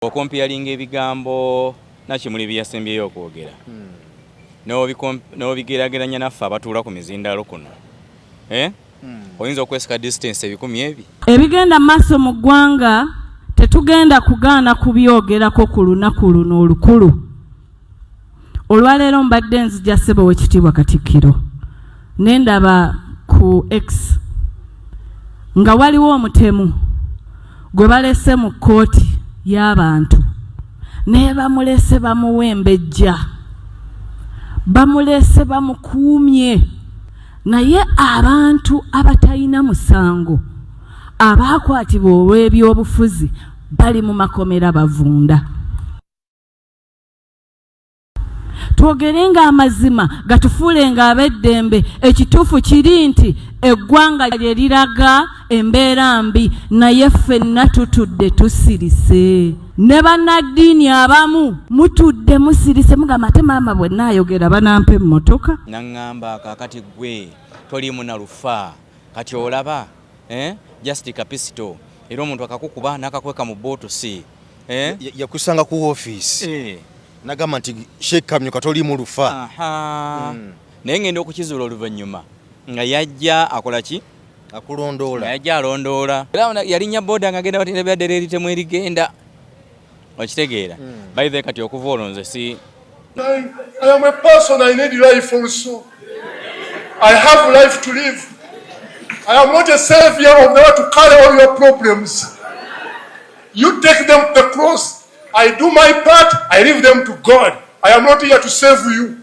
Okompiyalinga ebigambo Nakimuli byasembyeyo okwogera. N'obigeraageranya naffe abatuula ku mizindalo kuno. Oyinza okwesika distance ebikumi ebi. Ebigenda maaso mu ggwanga tetugenda kugaana kubyogerako ku lunaku luno olukulu. Olwaleero mbadde nzija ssebo w'ekitiibwa Katikkiro. Nendaba ku X nga waliwo omutemu gwe balese mu kkooti y'abantu naye bamulese bamuwembejja, bamulese bamukuumye, naye abantu abatalina musango abaakwatibwa olw'ebyobufuzi bali mu makomera bavunda. Twogerenga amazima gatufuulenga ab'eddembe. Ekituufu kiri nti eggwanga lye liraga embeera mbi, naye ffenna tutudde tusirise. Ne bannaddiini abamu mutudde musirise mugamba ate maama bwe nnaayogera banampa emmotoka. Naŋŋamba kaakati gwe toliimu na lufa kati olaba just kapisito era omuntu akakukuba n'akakweka mu bootusi yakusanga ku ofiisi nagamba nti Sheikh Kamyuka toliimu lufa. Naye ngenda okukizuula oluvannyuma nga yajja akola ki? Akulondoola. Yajja alondoola. Era yalinnya booda nga agenda batinda byaddala eritemu erigenda. Okitegeera. By the way kati okuva olwo nze si. I am a person, I need life also. I have life to live. I am not a savior of the world to carry all your problems. You take them to the cross. I do my part, I leave them to God. I am not here to save you.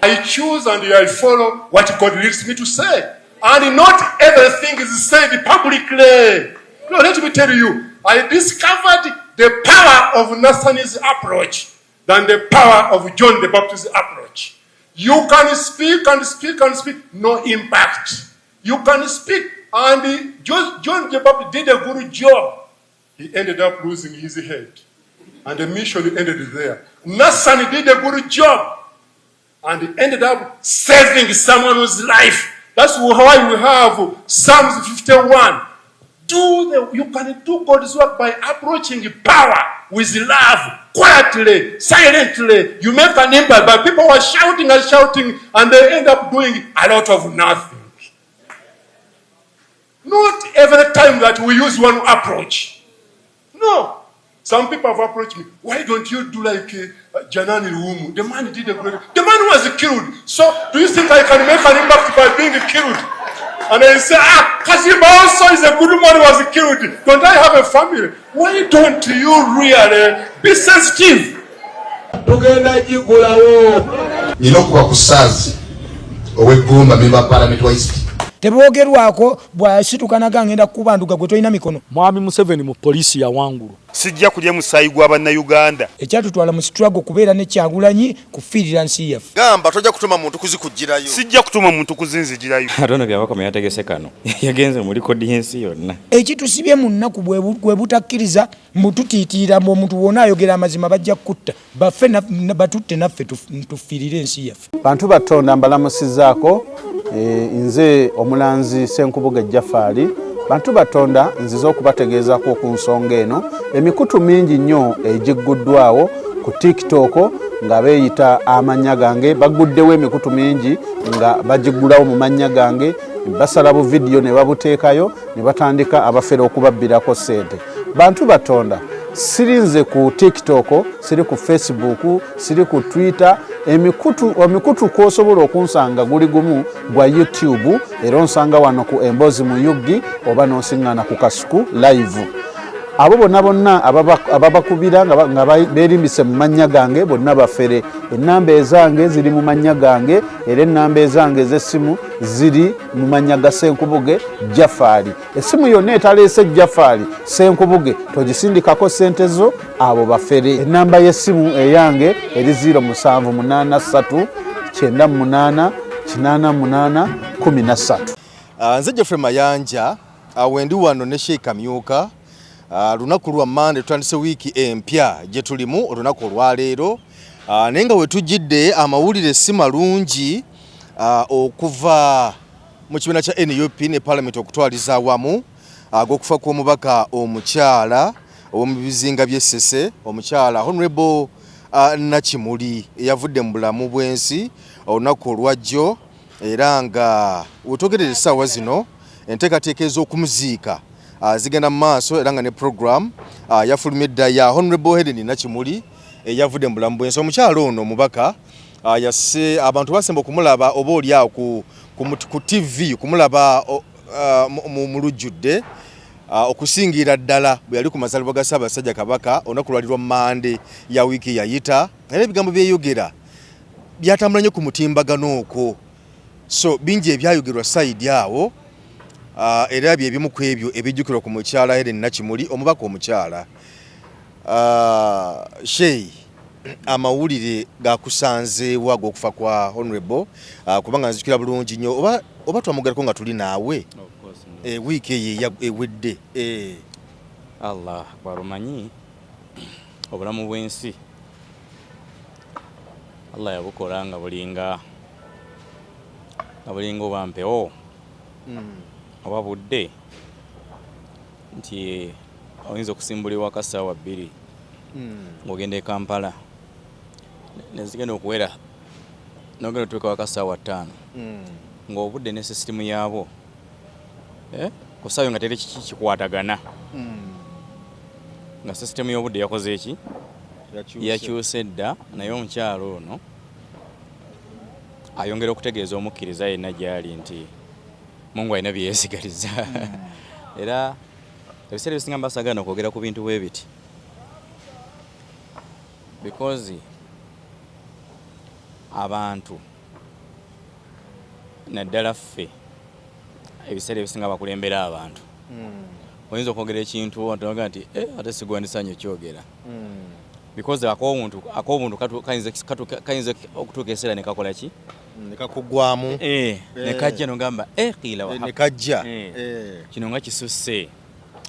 I choose and I follow what God leads me to say. And not everything is said publicly. No, let me tell you, I discovered the power of Nathan's approach than the power of John the Baptist's approach. You can speak and speak and speak, no impact. You can speak, and John the Baptist did a good job. He ended up losing his head. And the mission ended there. Nathan did a good job. And he ended up saving someone's life. That's why we have Psalms 51. You can do God's work by approaching power with love, quietly, silently. You make an impact, but people were shouting and shouting, and they end up doing a lot of nothing. Not every time that we use one approach. No. Some people have approached me. Why don't you do like Janani Lumu? The man did a great. The man was killed. So do you think I can make an impact by being killed? And I say, Kazimba also is a good man who was killed. Don't I have a family? Why don't you really be sensitive? Inokuwa kusazi owegumba member parliament wa East. Tebogerwako bwasitukanaga ngenda kubanduka gwe toyina mikono. Mwami Museveni mu polisi ya Wangulu. Sijja kulya musayi gwa bannayuganda. Ekyatutwala mu struggle kubeera ne Kyagulanyi kufiirira nsi yaffe. Gamba tojja kutuma muntu kuzikujjirayo. Sijja kutuma muntu kuzinzijirayo. Atono byabakoma yategese kano. Yagenze muri kodi yensi yonna. Ekitusibye mu nnaku bwe butakkiriza mbututiitira mu muntu wona ayogera amazima bajja kutta. Baffe batutte naffe tufiirire ensi yaffe. Bantu batonda mbalamusizaako nze omulanzi Senkubuge Jafari. Bantu batonda nziza okubategeezako ku nsonga eno. Emikutu mingi nnyo egigguddwawo ku TikTok nga beeyita amannya gange. Baguddewo emikutu mingi nga bagiggulawo mu mannya gange. Basala bu video ne babuteekayo ne batandika abafere okubabbirako ssente. Bantu batonda sirinze ku TikTok, siri ku Facebook, siri ku Twitter. Emikutu kwosobola okunsanga guli gumu gwa YouTube era onsanga wano ku Embozi mu Yugi oba nonsingana ku Kasuku live. Abo bonna ababakubira nga beerimbise mu mannya gange bonna bafere. Ennamba ezange ziri mu mannya gange era ennamba ezange ez'essimu ziri mu mannya ga Senkubuge Jafari. Essimu yonna etaleese Jafari Senkubuge togisindikako ssente zo abo bafere. Ennamba y'essimu eyange eri 0783 98 88 13. Nze Geoffrey Mayanja wendi wano ne Sheikh Kamyuka. Lunaku lwa Monday tutandise wiiki empya gye tulimu olunaku olwaleero. Naye nga we tujjidde amawulire si malungi okuva mu kibiina kya NUP ne Parliament okutwaliza awamu ag'okufa kw'omubaka omukyala omubizinga by'Essese omukyala Honorable Nakimuli eyavudde mu bulamu bw'ensi olunaku olwajjo era nga wetogerera essaawa zino enteekateeka ez'okumuziika zigenda mu maaso era nga ne program yafulumya edda ya Honorable Helen Nakimuli eyavudde mu bulamu bw'ensi. Omukyala ono omubaka yasse abantu basemba okumulaba oba oliawo ku TV kumulaba mu lujjudde okusingira ddala bwe yali ku mazalibwa ga Ssaabasajja Kabaka olunaku lwali lwa Mande ya wiiki yayita era ebigambo byeyogera byatambula nnyo ku mutimbagano okwo, so bingi ebyayogerwa sayidi awo era byebimu ku ebyo ebijjukirwa ku mukyala Helen Nakimuli omubaka omukyala. Shey, amawulire gakusanzeewo ag'okufa kwa Honorable kubanga nzijukira bulungi nnyo oba twamugerako nga tuli naawe wiiki eyo ewedde. Allah barumanyi obulamu bw'ensi Allah yabukola nga bulinga oba mpewo oba budde nti oyinza okusimbulibwa akasaawa 2 ng'ogenda e Kampala nezigenda okuwera nogenda otuuka akasaawa 5 ng'obudde ne sisitimu yaabo ku ssaawa nga teri kikwatagana nga sisitimu y'obudde yakoze eki yakyuse dda, naye omukyalo ono ayongera okutegeeza omukkiriza yenna gy'ali nti Mungu alina bye yeesigaliza era ebiseera ebisinga mbasagana okwogera ku bintu bwe biti because abantu naddala ffe ebiseera ebisinga bakulembera abantu oyinza okwogera ekintu otoga nti ate sigwandisanye kyogera because ak'obuntu kayinza okutuuka eseera ne kakola ki nekakugwamu nekajja nogamba qiila wa nekajja kino nga kisusse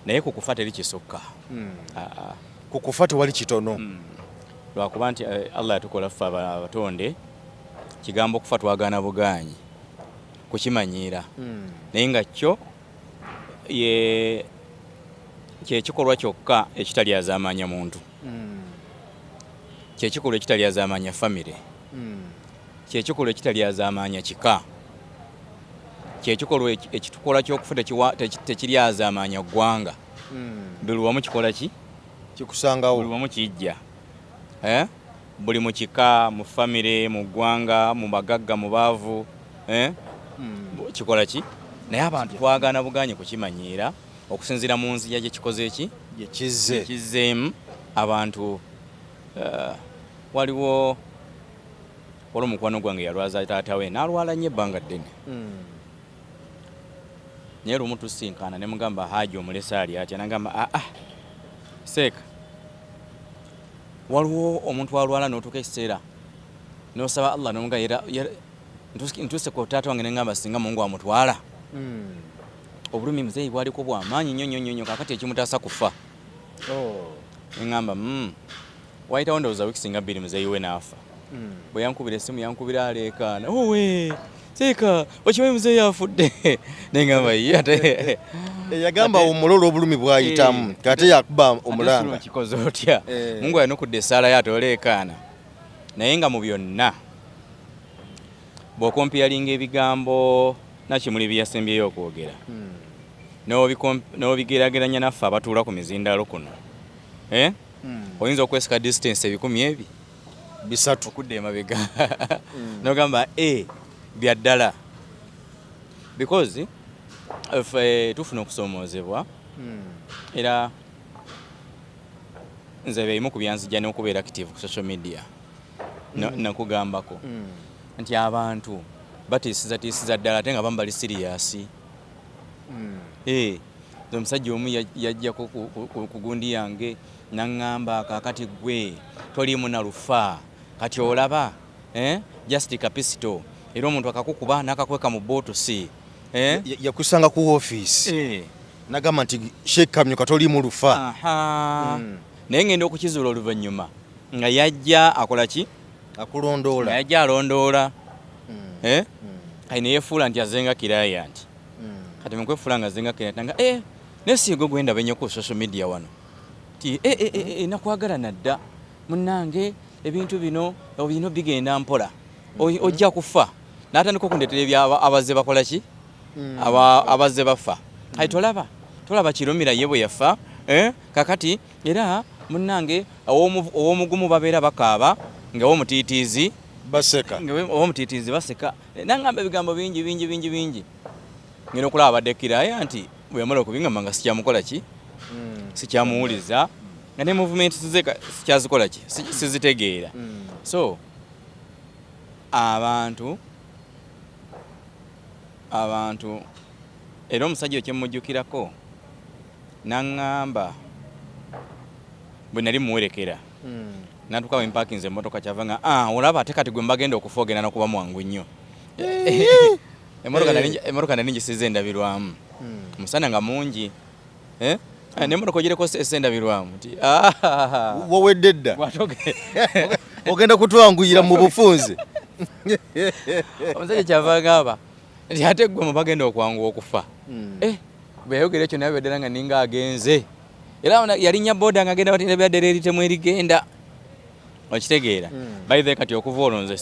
naye kukufa teri kisukka kukufa tewali kitono lwakuba nti Allah yatukola ffe abatonde kigambo okufa twagaana bugaanyi kukimanyiira naye nga kyo kyekikolwa kyokka ekitalyazaamanya muntu kyekikolwa ekitalyazaamanya famire kyekikolwa ekitalyazaamanya kika kyekikolwa ekitukola ky'okufa tekiryazaamanya ggwanga buli wamu kikola ki kikusangawo buli wamu kijja buli mu kika mu famire mu ggwanga mu bagagga mu baavu kikola ki naye abantu twagaana bugaanyi kukimanyiira okusinziira mu nzija gye kikoze eki kizzeemu abantu. Waliwo omukwano gwange yalwaza taata we n'alwala nnyo ebbanga ddene naye lumu tusinkana ne mugamba Haji omulesa ali atya nagamba seeka waliwo omuntu alwala n'otuuka ekiseera n'osaba Allah n'omugamba ntuuse ku taata wange nengamba singa Mungu amutwala obulumi muzeeyi bwaliko bw'amaanyi nnyo kakati ekimutaasa kufa nengamba wayitawo ndowooza wiiki singa 2 muzeeyi we n'afa bwe yankubira essimu yankubira aleekaana owe seeka okimanyi muzeeyi afudde nengamba ate yagamba omulolo obulumi bwayitamu kate yakuba omulanga kikoze otya Mungu yanukudde essaala ye ate oleekaana naye nga mu byonna bw'okompiyalinga ebigambo Nakimuli bye yasembyeyo okwogera n'obigeraageranya naffe abatuula ku mizindaalo kuno oyinza okwesika distance 10 3 okudda emabega nogamba bya ddala because tufuna okusoomoozebwa era nze beyimu ku byanzijja n'okubeera active ku social media nakugambako nti abantu batiisiza ddala ate nga bamu bali serious. Omusajja omu yajja ku gundi yange naŋŋamba kakati gwe toliimu na lufa kati olaba just kapisito era omuntu akakukuba n'akakweka mu bootusi yakusanga ku office nagamba nti Sheikh Kamyuka toliimu lufa naye ngenda okukizuula oluvannyuma nga yajja akola ki akulondoola yajja alondoola kayina yeefuula nti azenga client kati mukwefuula nga azenga client nga nesiigo gwenda benye ku social media wano ti nakwagala nadda munnange ebintu bino bigenda mpola ojja kufa n'atandika okundeetera abazze bakola ki abazze bafa ayi tolaba kirumira ye bwe yafa kakati era munnange ow'omugumu babeera bakaaba nga ow'omutiitiizi baseka nangamba ebigambo bingi ngenda okulaba abaddekira nti bwe yamala okubingamba nga sikyamukola ki sikyamuwuliza nga ne movement ze sikyazikola ki sizitegeera so abantu era omusajja ekyemmujjukirako naŋŋamba bwe nali muwerekera natuka we mpakinze emmotoka kyava nga olaba ate kati gwe mbagenda okufa ogenda nokuba mwangu nnyo emmotoka nali ngisiza endabirwamu omusana nga mungi nemmotoka ogireko esendabirwamu nti wawedde dda ogenda kutwanguyira mu bufunze omusajja kyava ngamba nti ate gwe mubagenda okwanguwa okufa bwe yayogera ekyo naye beddera nga ninga agenze era yalinnya boda nga agenda batinda byaddera eritemu erigenda okitegeera baithe kati okuva olwo nze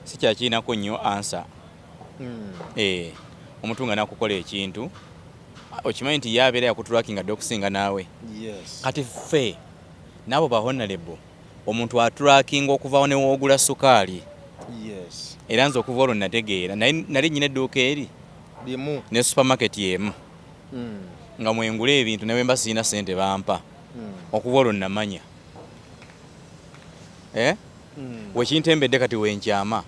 sikyakiinako nnyo ansa omuntu nga nakukola ekintu okimanyi nti yabeera yakutulakinga dde okusinga naawe kati ffe naabo bahonalebo omuntu atulakinga okuvawo newoogula sukaali era nze okuva olwo nategeera nali nyina edduuka eri ne supermarket yemu nga mwengula ebintu nawe mba sirina ssente bampa okuva olwo namanya wekintembedde kati wenkyama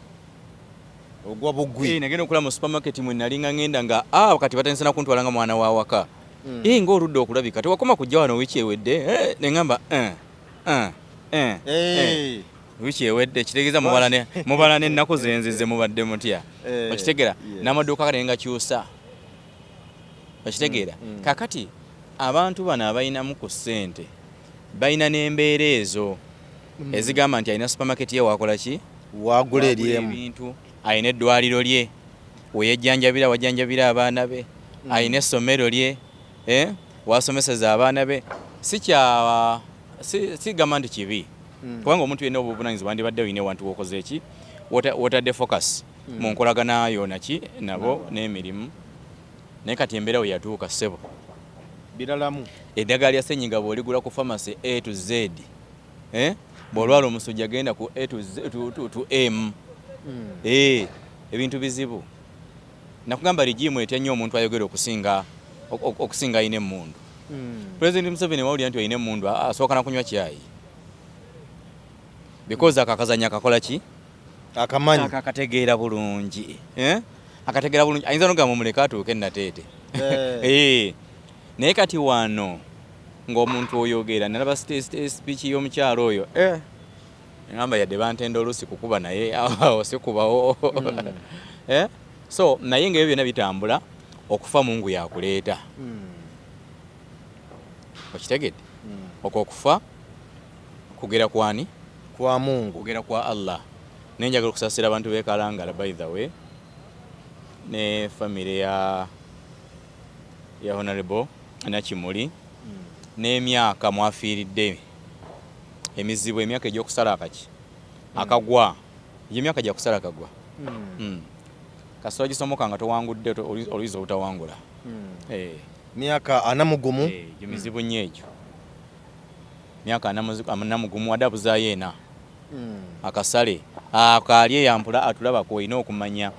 ogwa bugwi nagenda okula mu supermarket mwe nalinga ngenda nga kati batandise nakuntwala nga mwana wa waka ng'oludde okulabika tewakoma kujja wano wiiki ewedde neŋŋamba wiiki ewedde kitegeeza mubala n'ennaku zenzize mubadde mutya okitegeera n'amaduuka kale ngakyusa okitegeera kakati abantu bano abalinamu ku ssente balina n'embeera ezo ezigamba nti alina supermarket ye wakola ki wagula eryemu ebintu alina eddwaliro lye weyejjanjabira wajjanjabira abaana be alina essomero lye wasomeseza abaana be sigamba nti kibi kubanga omuntu yenna obuvunaanyizibwa wandibadde olina ewantu wokoze eki wotadde focus mu nkolagana yonaki nabo n'emirimu naye kati embeera we yatuuka ssebo biralamu eddagala lya ssenyiga bw'oligula ku pharmacy A to Z bw'olwala omusujja genda ku A to M ebintu bizibu nakugamba ligimu etya nnyo omuntu ayogera okusinga ayina emmundu President Museveni wawulira nti ayina emmundu asooka nakunywa cyayi because akakazanya akakola ki akamanyi akategeera bulungi akategeera bulungi ayinza nogamba omuleka atuuke nateete naye kati wano ng'omuntu oyogera nalaba speech y'omukyalo oyo ngamba yadde bantenda oluusi kukuba naye sikubawo so naye ngaebyo byonna bitambula okufa Mungu yakuleeta okitegedde okwo okufa kugera kwani kwa Mungu kugera kwa Allah nenjagala okusasira abantu bekalangala by the way ne family ya Honorable Nakimuli n'emyaka mwafiiridde emizibu emyaka egy'okusala akaki akagwa emyaka gya kusala akagwa kasoola gisomoka nga towangudde oluyiza obutawangula myaka anamugumu emizibu nnyo egyo myaka anamugumu wadde abuzaayo ena akasale akaali eyampula atulabako olina okumanya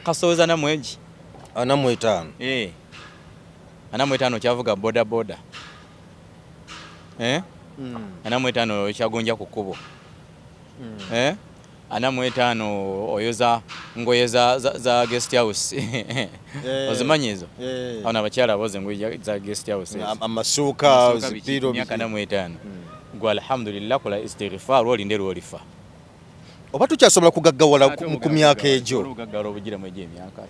kasoweza namwegi 45 45 kyavuga boda 45 kyagonja ku kkubo 45 oyoza ngoye za guest house ozimanyi ezo awo abakyala aboze ngoye za guest house amasuuka zipiro myaka 45 gwe alhamdulillah kola istighfar olinde lwolifa oba tukyasobola kugaggawala ku myaka egyo olugaggawala obugiramu egy'emyaka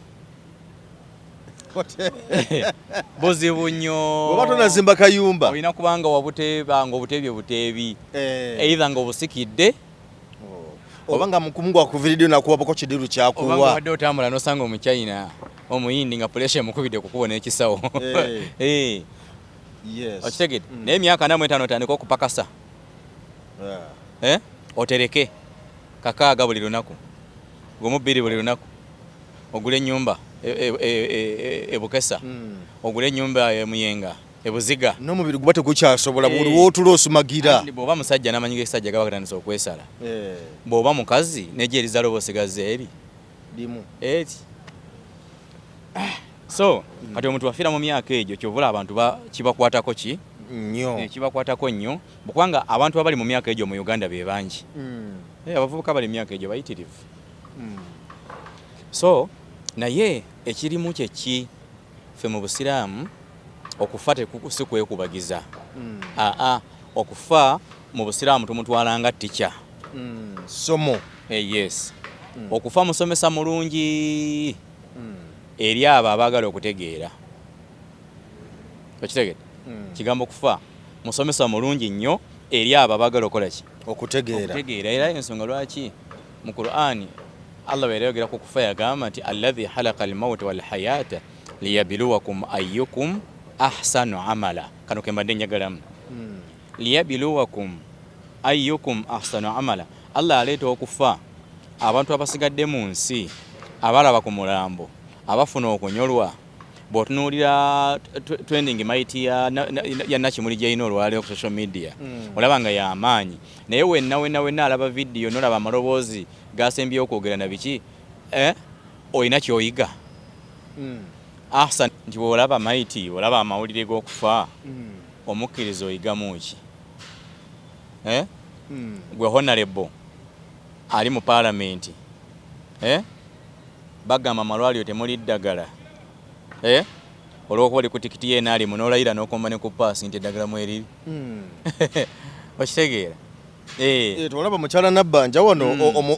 buzibu nnyo oba tonazimba kayumba olina kubanga wabuteeba ng'obuteebye buteebi eitha ng'obusikidde oba nga mukumu gwakuviridde nakuwabako kidiru kyakuwa oba nga wadde otambula nosanga omuchina omuyindi nga pressure mukubidde kukubona ekisawo Yes. okitegedde naye emyaka 45 otandika okupakasa otereke kakaaga buli lunaku gumu 2 buli lunaku ogule ennyumba ebukesa ogule ennyumba emuyenga ebuziga n'omubiri guba tegukyasobola buli wootulo osumagira bw'oba musajja n'amanyiga ekisajja gaba gatandisa okwesala bw'oba mukazi nejja erizala oba osigaza eri so kati omuntu wafiira mu myaka egyo kyovula abantu kibakwatako kibakwatako nnyo kubanga abantu abali mu myaka egyo mu Uganda be bangi abavubuka bali mu myaka egyo bayitirivu so naye ekirimu kyeki ffe mu busiraamu okufa si kwekubagiza okufa mu busiraamu tumutwalanga tica somo yes okufa musomesa mulungi eri abo abaagala okutegeera okitegedde kigambo okufa musomesa mulungi nnyo eri abo abaagala okukola ki okutegeera era ensonga lwaki mu Qur'ani Allah bweyayogera ku kufa yagamba nti alladhi khalaqa al-mawta wal hayata liyabluwakum ayyukum ahsanu amala kano kembadde njagalamu liyabluwakum ayyukum ahsanu amala Allah aleeta okufa abantu abasigadde mu nsi abalaba ku mulambo abafuna okunyolwa bw'otunuulira trending mighty ya Nakimuli gy'alina olwaleero ku social media olaba nga y'amaanyi naye wenna alaba vidiyo n'olaba amaloboozi gasembyewo okwogera na biki olina kyoyiga ahsan nti olaba mighty olaba amawulire g'okufa omukkiriza oyigamu ki gwe honorable ali mu parliament bagamba amalwaliro temuli ddagala olw'okuba oli ku tikiti ye naalimu n'olayira n'okomba ne ku paasi nti eddagala mweriri okitegeera olaba mukyala Nabbanja wano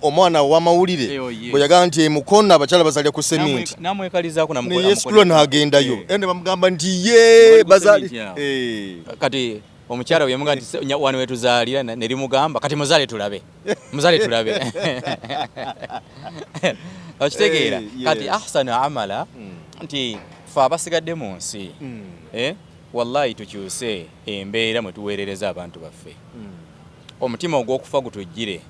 omwana w'amawulire bwe yagamba nti Mukono abakyala bazalya ku seminti namwekalizaako yesulo n'agendayo ne bamugamba nti ye bazali kati omukyala we yamuga nti wano wetuzaalira ne limugamba kati muzaale tulabe okitegeera kati ahsanu amala nti fe abasigadde mu nsi wallahi tukyuse embeera mwe tuweerereza abantu baffe omutima ogw'okufa gutujjire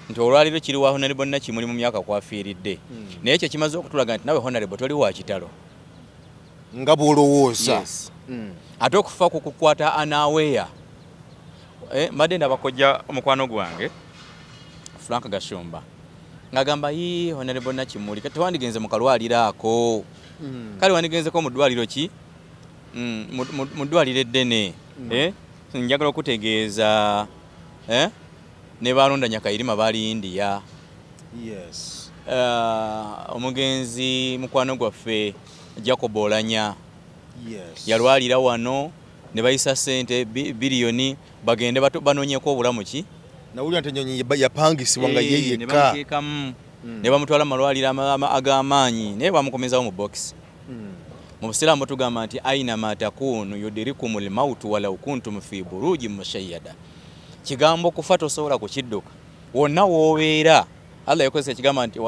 nti olwaliro kiri wa Honorable Nakimuli mu myaka kwafiiridde naye ekyo kimaze okutulaga nti nawe Honorable toli wa kitalo nga bw'olowooza ate okufa kukukwata anaaweya mbadde ndabakojja omukwano gwange Frank Gashumba ngagamba yi Honorable Nakimuli kati wandigenze mu kalwaliro ako kale wandigenzeko mu ddwaliro ki mu ddwaliro eddene njagala okutegeeza ne balonda Nyakayirima baali India omugenzi mukwano gwaffe Jacob Olanya yalwalira wano ne bayisa ssente biliyoni bagende banoonyeko obulamu ki nawulira nti ennyonyi yapangisibwa nga ye yekka ne bamutwala mu malwaliro ag'amaanyi naye bamukomezawo mu box mu busiraamu tugamba nti aina ma takunu yudirikumul mautu walau kuntum fi buruji mushayyada kigambo kufa tosobola kukidduka wonna woobeera Allah yakozesa ekigamba nti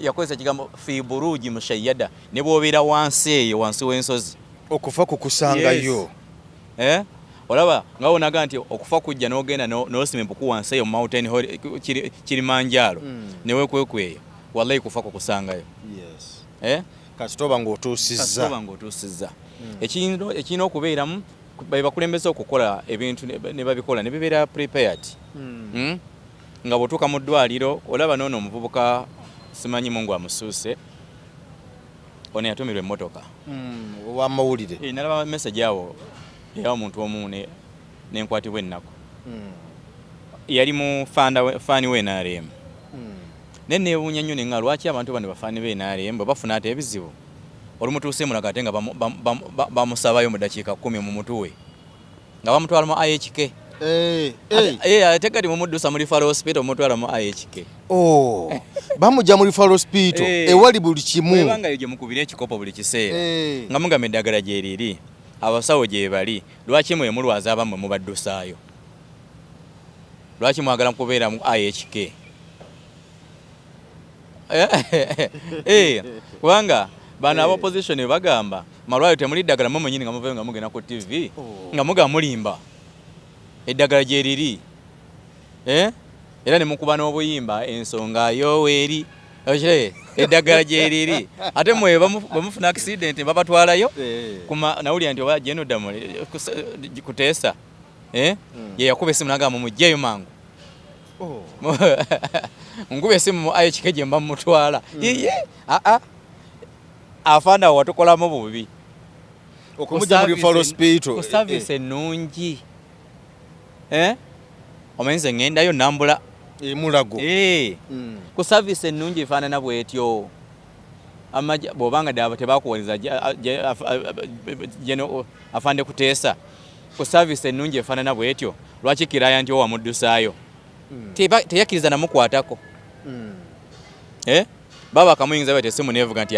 yakozesa ekigambo fi buruji mushayyada ne bw'obeera wansi eyo wansi w'ensozi okufa kukusangayo olaba nga wonaga nti okufa kujja n'ogenda n'osima empuku wansi eyo mu mountain Kilimanjaro ne weekwekweyo wallahi kufa kukusangayo kasitoba ng'otuusizza ekirina okubeeramu bakulembeza okukola ebintu ne babikola ne bibeera prepared nga bw'otuuka mu ddwaliro olaba noono omuvubuka simanyi Mungu amusuuse ono yatumirwa emmotoka ow'amawulire nalaba message awo eyawo omuntu omu nenkwatibwa ennaku yali mu faani w'NRM naye neewuunya nnyo nenga lwaki abantu bano bafaani b'NRM bwe bafuna ate ebizibu olumutuuse mulaga ate nga bamusabayo mu dakiika 10 mu mutuwe nga bamutwala mu IHK ate kati mumuddusa mu referral hospital mutwala mu IHK bamujja mu referral hospital ewali buli kimu webangayo gye mukubira ekikopo buli kiseera nga mugamba eddagala gye liri abasawo gye bali lwaki mwe mulwaza abammwe mubaddusaayo lwaki mwagala kubeera mu IHK kubanga bano abopposition bagamba malwaliro temuli ddagala mmwe mwennyini nga muvayo nga mugenda ku TV nga muga mulimba eddagala gye liri era ne mukuba n'obuyimba ensonga yoweeri eddagala gye liri ate mwe bamufuna accident babatwalayo nawulira nti oba General Damuli kuteesa ye yakuba esimu nagamba mujjeyo mangu nkuba esimu ayo kikeje mba mutwala afanda watukolamu bubi okumujja mu referral hospital ku service ennungi omenze ngendayo nambula Mulago ku service ennungi efaanana bwetyo bw'obanga ddala tebakuwoliza afande kuteesa ku service ennungi efaanana bwetyo lwaki kiraya nti owamuddusaayo teyakkiriza namukwatako baba akamuyinza bwe tesimu nevuga nti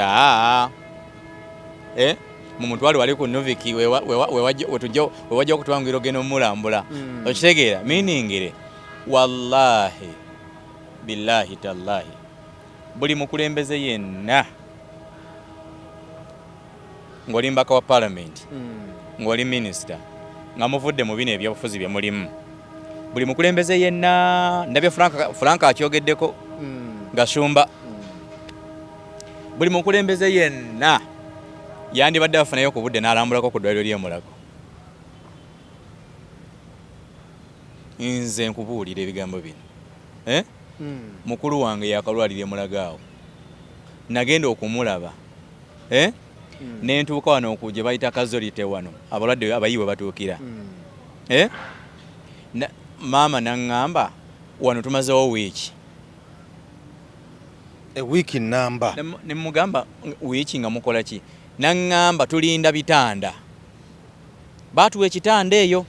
mu mutwale wali ku Noviki wewajja okutwangira ogenda omulambula okitegeera meaningire wallahi billahi tallahi buli mukulembeze yenna ng'oli mbaka wa parliament ng'oli minisita nga muvudde mu bino ebyobufuzi bye mulimu buli mukulembeze yenna ndabye Frank akyogeddeko Gasumba buli mukulembeze yenna yandibadde afunayo ku budde n'alambulako ku ddwaliro ly'e Mulago nze nkubuulira ebigambo bino mukulu wange yakalwalira e Mulago awo nagenda okumulaba nentuuka wano okugye bayita kazolite wano abalwadde abayiwe batuukira maama naŋŋamba wano tumazewo wiiki ewiiki namba nemugamba wiiki nga mukola ki naŋŋamba tulinda bitanda baatuwa ekitanda eyo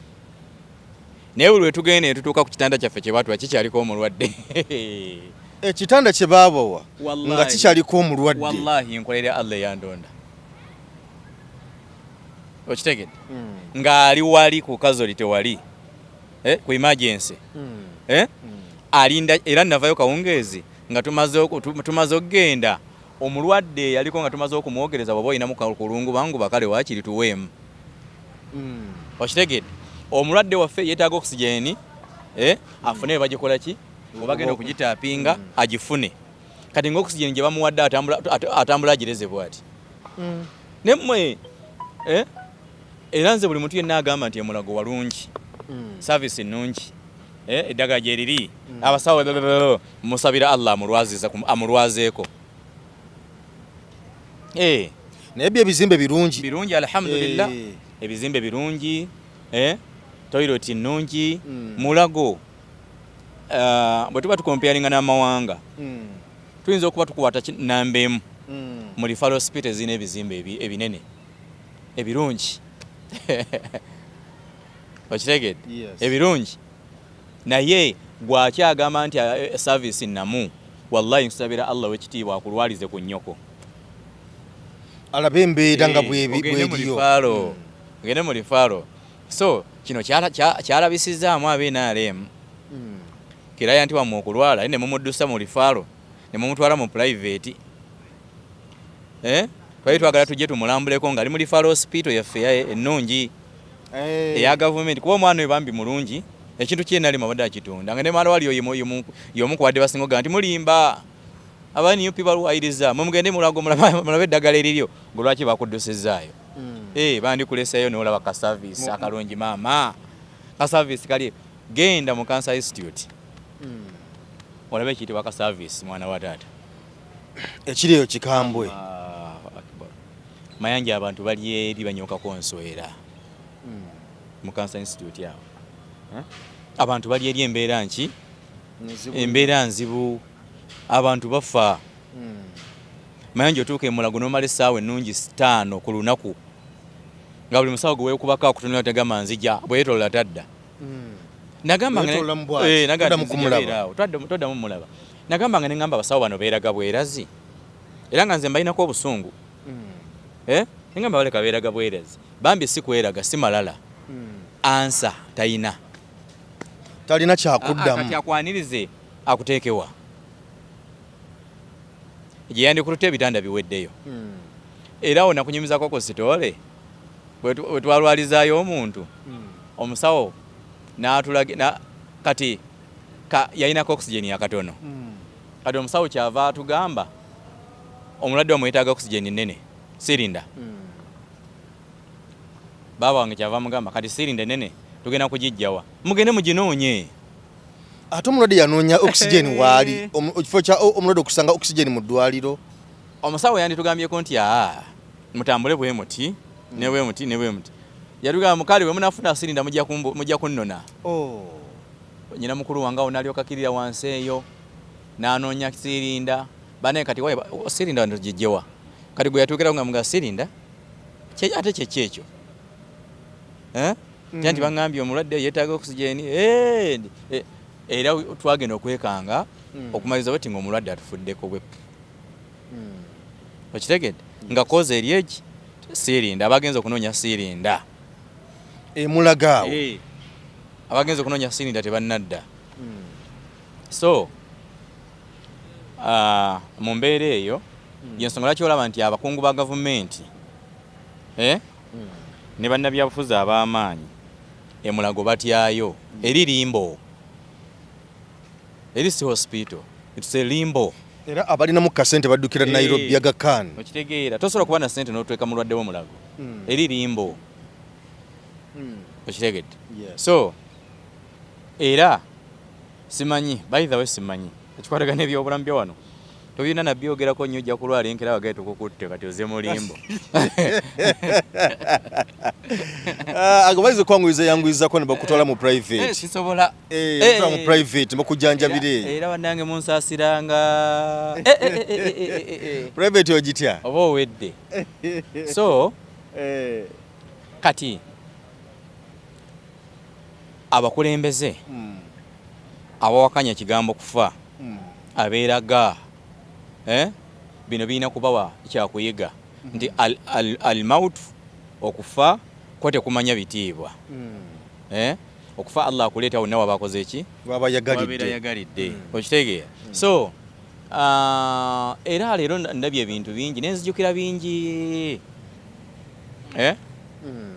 naye buli we tugenda ne tutuuka ku kitanda kyaffe kye baatuwa kikyaliko omulwadde ekitanda kye baabawa nga kikyaliko omulwadde wallahi nkolera Allah yandonda okitegedde ng'ali wali ku kazoli tewali ku emergency alinda era navayo kawungeezi nga tumaze okugenda omulwadde yaliko nga tumaze okumwogereza bw'oba olinamu kulungu bangu bakale waakiri tuweemu okitegedde omulwadde waffe yeetaaga oxygen afune bagikola ki obagenda okugitaapinga agifune kati nga oxygen gye bamuwadde atambula agireze bw'ati nemmwe era nze buli muntu yenna agamba nti Mulago walungi service nnungi eddagala gye liri abasawo musabira Allah amulwazeeko naye byebizimbe birungi alhamdulillah ebizimbe birungi toilet nnungi Mulago bwe tuba tukompeyaringa n'amawanga tuyinza okuba tukwata namba emu mu referral hospital zina ebizimbe ebinene ebirungi okitegedde ebirungi naye gwakyagamba nti service namu wallahi nsabira Allah wekitiibwa akulwalize ku nnyoko alabe embeera nga bweriyo ogende mu lifaalo so kino kyalabisizaamu NRM kiraya nti wammwe okulwala ne mumuddusa mu lifaalo ne mumutwala mu private twali twagala tujje tumulambuleko ng'ali mu lifaalo hospital yaffe ennungi eya gavumenti kuba omwana we bambi mulungi ekintu kyena ali mabadde akitunda nga ne malwaliro y'omu ku badde basinga oga nti mulimba abaani yupi balwayiriza mumugende Mulago mulabe eddagala eriryo ng'olwaki bakuddusizaayo bandikuleseeyo n'olaba ka service akalungi maama ka service kali genda mu Cancer Institute olabe ekiyitibwa ka service mwana wa taata ekiri eyo kikambwe mayanja abantu bali eri banyookako nswera mu Cancer Institute awo abantu bali eri embeera nki embeera nzibu abantu bafa mayanja otuuka e Mulago n'omala essaawa ennungi 5 ku lunaku nga buli musawo gwe weekubako akutunula tegamba nzija bweyetolola tadda nagamba toddamu mulaba nagamba nga neŋŋamba abasawo bano beeraga bwerazi era nga nze mbalinako obusungu neŋŋamba baleka beeraga bwerazi bambi si kweraga si malala ansa talina kyakuddamu kati akwanirize akuteekewa gye yandikutte ebitanda biweddeyo era awo nakunyumizako ku sitole bwe twalwalizaayo omuntu omusawo n'atulaga kati yalinako oxygen yakatono kati omusawo kyava atugamba omulwadde wamwetaaga oxygen nene sirinda baba wange kyava mugamba kati sirinda nene tugenda kugijjawa mugende muginoonye ate omulwadde yanoonya oxygen waali ekifo kya omulwadde okusanga oxygen mu ddwaliro omusawo yanditugambyeko nti mutambule bwe muti ne bwe muti yatugamba mukali bwe munafuna sirinda mujja kunnona nyina mukulu wange awo n'alyokakirira wansi eyo n'anoonya sirinda banaye kati sirinda gijjewa kati gwe yatuukirawo nga muga sirinda ate kyekyo nti baŋŋambye omulwadde yeetaaga oxygen era twagenda okwekanga okumaliza bwe nga omulwadde atufuddeko bwe okitegedde nga koza eri eki sirinda abagenza okunoonya sirinda emulagaawo abagenza okunoonya sirinda tebannadda so mu mbeera eyo yensonga lwaki olaba nti abakungu ba gavumenti ne bannabyabufuzi ab'amaanyi emulago batyayo eri limbo eri si hospital it's a limbo era abalinamu kasente baddukira Nairobi Aga Khan okitegeera tosobola kuba na sente n'otweka mulwadde w'omulago eri limbo okitegedde so era simanyi by the way simanyi ekikwatagana ebyobulamu bya wano tobirina nabyogerako nnyo ojja kulwala enkera wagaye tukukutte kati oze mu limbo agabaize kwanguyiza yanguyizako ne bakutwala mu private sisobola mu private bakujjanjabire era bannange munsaasiranga private ogitya oba owedde so kati abakulembeze abawakanya kigambo kufa abeeraga bino birina kubawa kyakuyiga nti al-maut okufa ko tekumanya bitiibwa okufa Allah akuleeta wonna waba akoze eki wabayagalidde okitegeera so era leero ndabye ebintu bingi nenzijukira bingi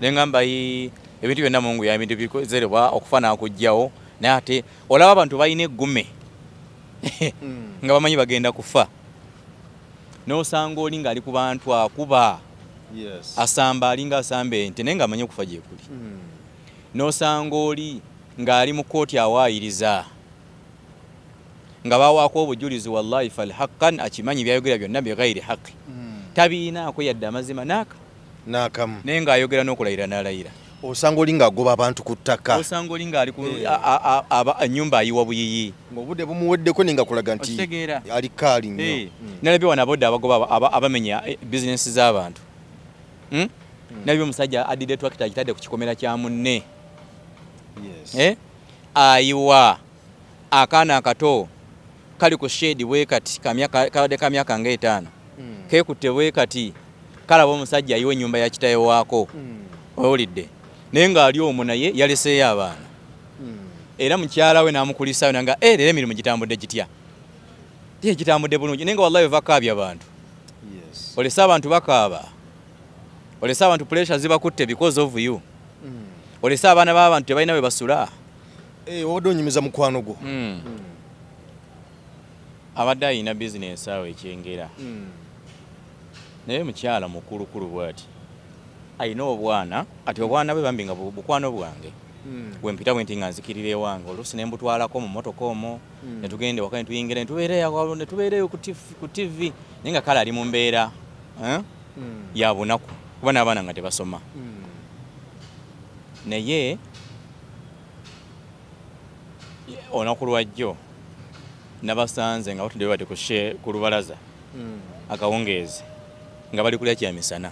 nengamba ebintu byonna Mungu ya bintu bikozerebwa okufa nakujjawo naye ate olaba abantu balina eggume nga bamanyi bagenda kufa n'osanga oli ng'ali ku bantu akuba asamba alinga asamba ente naye ng'amanyi okufa gye kuli n'osanga oli ng'ali mu kkooti awaayiriza nga bawaako obujulizi wallahi falhaqqan akimanyi byayogera byonna bighayiri haqqi tabiinaako yadde amazima n'akamu naye ng'ayogera n'okulayira n'alayira osanga oli ng'agoba abantu ku ttaka osanga oli ng'ali ku ennyumba ayiwa buyiyi ng'obudde bumuweddeko ninga kulaga nti ali kaali nnyo nalabye wano abodde abagoba abamenya bizinesi z'abantu nalabye omusajja addidde twakita akitadde ku kikomera kya munne ayiwa akaana akato kali ku shedi bwe kati kabadde ka myaka nga 5 keekutte bwe kati kalaba omusajja ayiwa ennyumba ya kitaye waako owulidde naye ng'ali omwo naye yaleseeyo abaana era mukyala we n'amukulisaayo nanga leero emirimu gitambudde gitya tiye gitambudde bulungi naye nga wallahi ova kaabya abantu olese abantu bakaaba olese abantu pressure zibakutte because of you olese abaana b'abantu tebalina we basula obadde onyumiza mukwano gwo abadde ayina bizinesi awo ekyengera naye mukyala mukulukulu bw'ati ayina obwana ati obwana bwe bambi nga bukwano bwange bwempita bwenti nga nzikirira ewange oluusi ne mbutwalako mu motoka omwo ne tugenda ewaka ne tuyingira ne tubeereyo ku TV naye nga kale ali mu mbeera ya bunaku kuba n'abaana nga tebasoma naye olunaku lwajjo nabasanze nga batudde bati ku lubalaza akawungeezi nga bali kulya kyamisana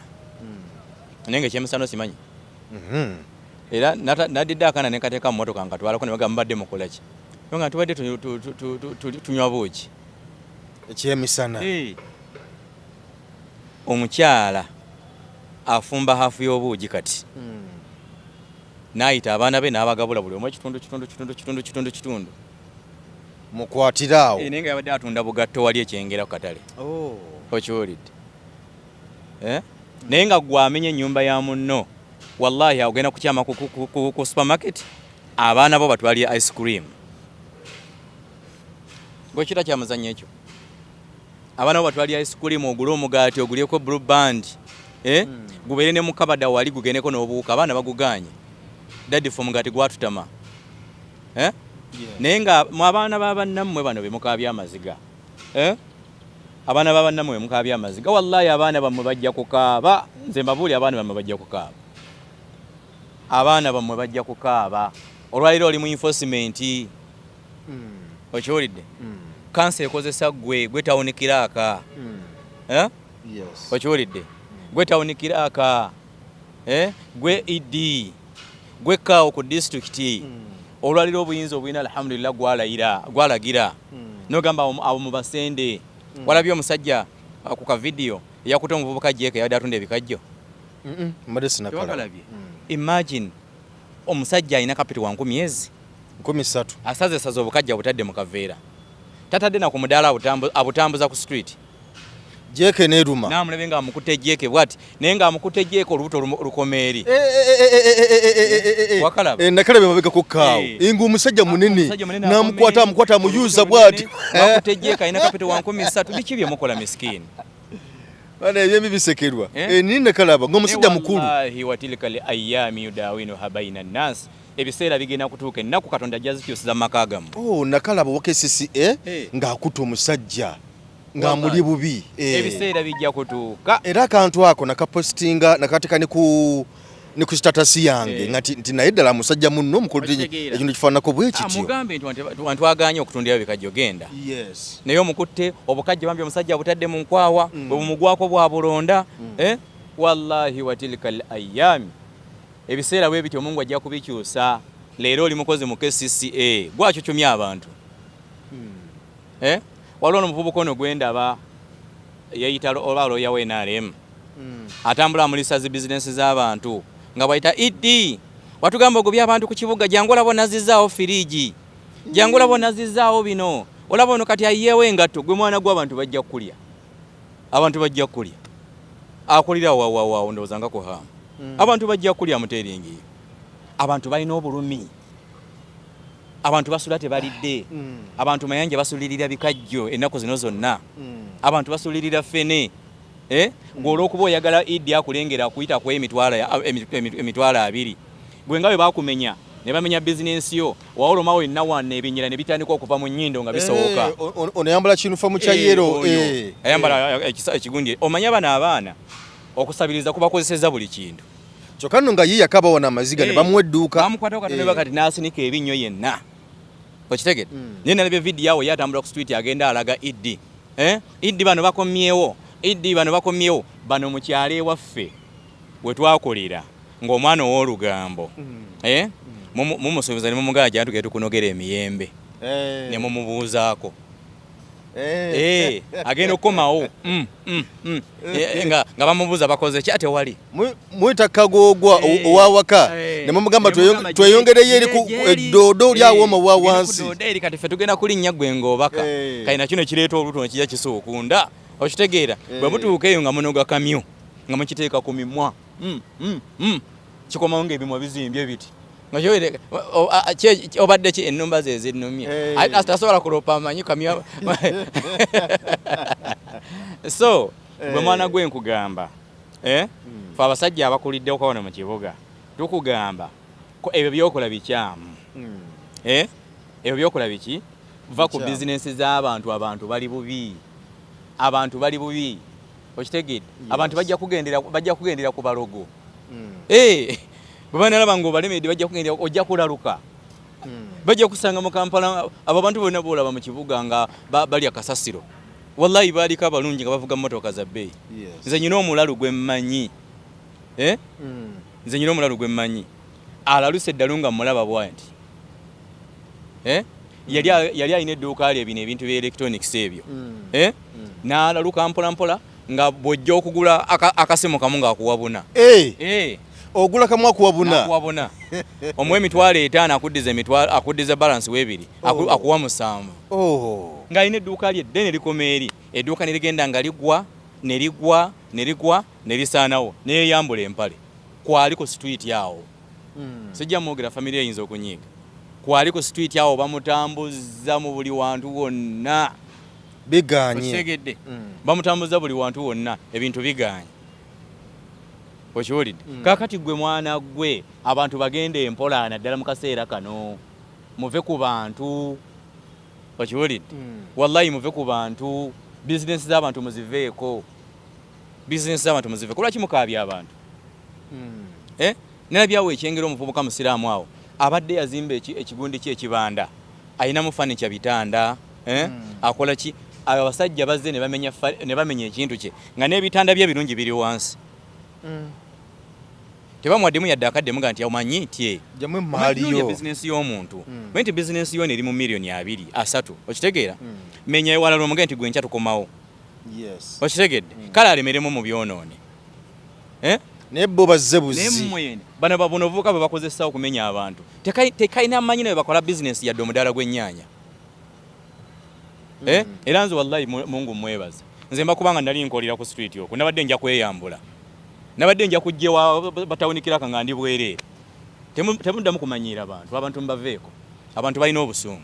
naye nga ekyemisana simanyi era nadidde akaana nekateeka mu motoka nkatwalako ne bagamba mbadde mukola ki nga tubadde tunywa buuki ekyemisana omukyala afumba hafu y'obuugi kati n'ayita abaana be n'abagabula buli omu ekitundu mukwatiraawo nenga yabadde atunda bugatto wali ekyengera ku katale okiwulidde naye nga gwamenya ennyumba ya munno wallahi agenda kukyama ku supermarket abaana bo batwalye ice cream gwekita kyamuzannya ekyo abaana bo batwalye ice cream ogule omugaati ogulyeko blue band gubeere ne mukabada wali gugendeko n'obuwuka abaana baguganye dadi fe omugaati gwatutama naye nga abaana babannammwe bano bemukaabya amaziga abaana babannammwe bemukaabya amaziga wallahi abaana bammwe bajja kukaaba nze mbabuuli abaana bammwe bajja kukaaba abaana bammwe bajja kukaaba olwaliro oli mu enforcement okiwulidde kansa ekozesa gwe tawunikiraaka okiwulidde gwe tawunikiraaka gwe idi gwe kaawo ku disitulikiti olwaliro obuyinza obulina alhamdulillah gwalagira nogamba abo mu basende walabye omusajja ku kavidiyo eyakuta omuvubuka jeeka yabadde atunda ebikajjo imagine omusajja alina kapiti wa 10,000 asazesaza obukajja butadde mu kaveera tatadde na ku mudaala abutambuza ku street jeeke neruma namulabe nga amukutte jeeke bwati naye nga amukutte jeeke olubuto lukomeeri wakalaba nakalabe mabega kukkaawo nga omusajja munene namukwata amuyuza bwati akutte jeeke alina kapiti wa 13 biki byemukola miskini bana ebyembi bisekerwa nini nakalaba ng'omusajja mukulu wallahi watilika li ayami yudawinuha baina nnas ebiseera bigenda kutuuka ennaku katonda jazikyusiza maka gamu nakalaba wakcca ng'akuta omusajja ng'amuli bubi ebiseera bijja kutuuka era akantu ako nakapostinga nakateeka ne ku statasi yange nti naye ddala musajja munno omukolere ekintu kifaananako bwe kityo amugambe nti wantu aganye okutundira ebikajjo genda naye omukutte obukajja bambi omusajja abutadde mu nkwawa bwe bumugwako bwa bulonda wallahi watilika al ayami ebiseera bwe bityo Mungu ajja kubikyusa leero oli mukozi mu KCCA gwakyukyumya abantu waliwo omuvubuka ono gwendaba yayita olwalo ya NRM atambula mulisa zi bizinesi z'abantu nga bayita idi watugamba ogubya abantu ku kibuga jangu olabo nazizaawo firiji jangu olabo nazizaawo bino olabo ono kati ayeewo engatto gwe mwana gw'abantu bajja kulya abantu bajja kulya akulira wawawawo ndowooza nga kuhamu abantu bajja kulya muteringi abantu balina obulumi abantu basula tebalidde abantu mayanja basulirira bikajjo ennaku zino zonna abantu basulirira fene ng'olwokuba oyagala idi akulengera akuyitaku emitwalo 2 gwe nga bwe bakumenya ne bamenya bizinensi yo wawolomawo ennawanna ebinyira ne bitandika okuva mu nnyindo nga bisowoka ono yambala kinufamu kya yero ayambala ekigundi omanya bano abaana okusabiriza kubakozeseza buli kintu kyokka nno nga ye yakabawona amaziga ne bamuwa edduuka bamukwatako katonda kati n'asinika ebinnyo yenna okitegedde naye nalabye vidiyo awo yatambula ku street agenda alaga idi idi bano bakomyewo idi bano bakomyewo bano mu kyalo ewaffe we twakolera ng'omwana ow'olugambo mumusuubiza ne mumugala gye tugende tukunogera emiyembe ne mumubuuzaako agenda okukomawo nga bamubuuza bakoze ki ate wali mwita kagogwa owawaka ne mumugamba tweyongereyo eri ku eddoodo lyawooma wa wansi eri kati ffe tugenda kulinnya gwe ng'obaka kalina kino kireeta olubuto nekijja kisuukunda okitegeera bwe mutuuka eyo nga munoga kamyu nga mukiteeka ku mimwa kikomawo ng'ebimwa bizimbye biti obadde ki ennumba ze ezinnumye tasobola kulopa amanyi kamyu so bwe mwana gwe nkugamba fe abasajja abakulidde okawona mu kibuga tukugamba ebyo byokola bikyamu ebyo byokola biki va ku bizinensi z'abantu abantu bali bubi okitegedde abantu bajja kugendera ku balogo bwe banalaba ng'obalemedde bajja kugendera ojja kulaluka bajja kusanga mu Kampala abo abantu bonna boolaba mu kibuga nga bali akasasiro wallahi baaliko abalungi nga bavuga mmotoka za bbeeyi nze nyina omulalu gwe mmanyi nze nyina omulalu gwe mmanyi alaluse eddalu nga mulaba bwanti yali alina edduuka lye bino ebintu bya electronics ebyo n'alaluka mpola mpola nga bw'ojja okugula akasimu kamu ng'akuwa buna ogula kamwa kuwabuna kuwabuna omwe emitwalo 5 akuddiza balance webiri akuwa 7 nga alina edduuka lye eddene likoma eri edduuka neligenda nga ligwa nelisaanawo neyeyambula empale kwali ku street yawo sijja mwogera famire eyinza okunyiiga kwali ku street yawo bamutambuza mu buli wantu wonna biganye okitegedde bamutambuza buli wantu wonna ebintu biganye okiwulidde kakati gwe mwana gwe abantu bagende empola naddala mu kaseera kano muve ku bantu okiwulidde wallahi muve ku bantu bizinesi z'abantu muziveeko lwaki mukaabya abantu nerabyawo ekyengera omuvubuka musiraamu awo abadde yazimba ekigundi kye ekibanda ayinamu fanica bitanda akola ki abasajja bazze ne bamenya ekintu kye nga n'ebitanda bye birungi biri wansi tebamwaddemu yadde akaddemu nga nti omanyi tye jamwe maliyo bizinesi y'omuntu nti bizinesi yo neri mu miliyoni 2-3 okitegeera menya ewalala omuge nti gwe nkya tukomawo okitegedde kale alemeremu mu byonoone naye bo bazze buzi nemwene bano babunovuka bwe bakozesa okumenya abantu tekalina amanyi nawe bakola bizinesi yadde omudaala gw'ennyaanya era nze wallahi mungu mwebaza nze mbakubanga nali nkolera ku street okwo nabadde nja kweyambula nabadde nja kujjewa batawunikiraka nga ndi bwereere temuddamu kumanyiira abantu mbaveeko abantu balina obusungu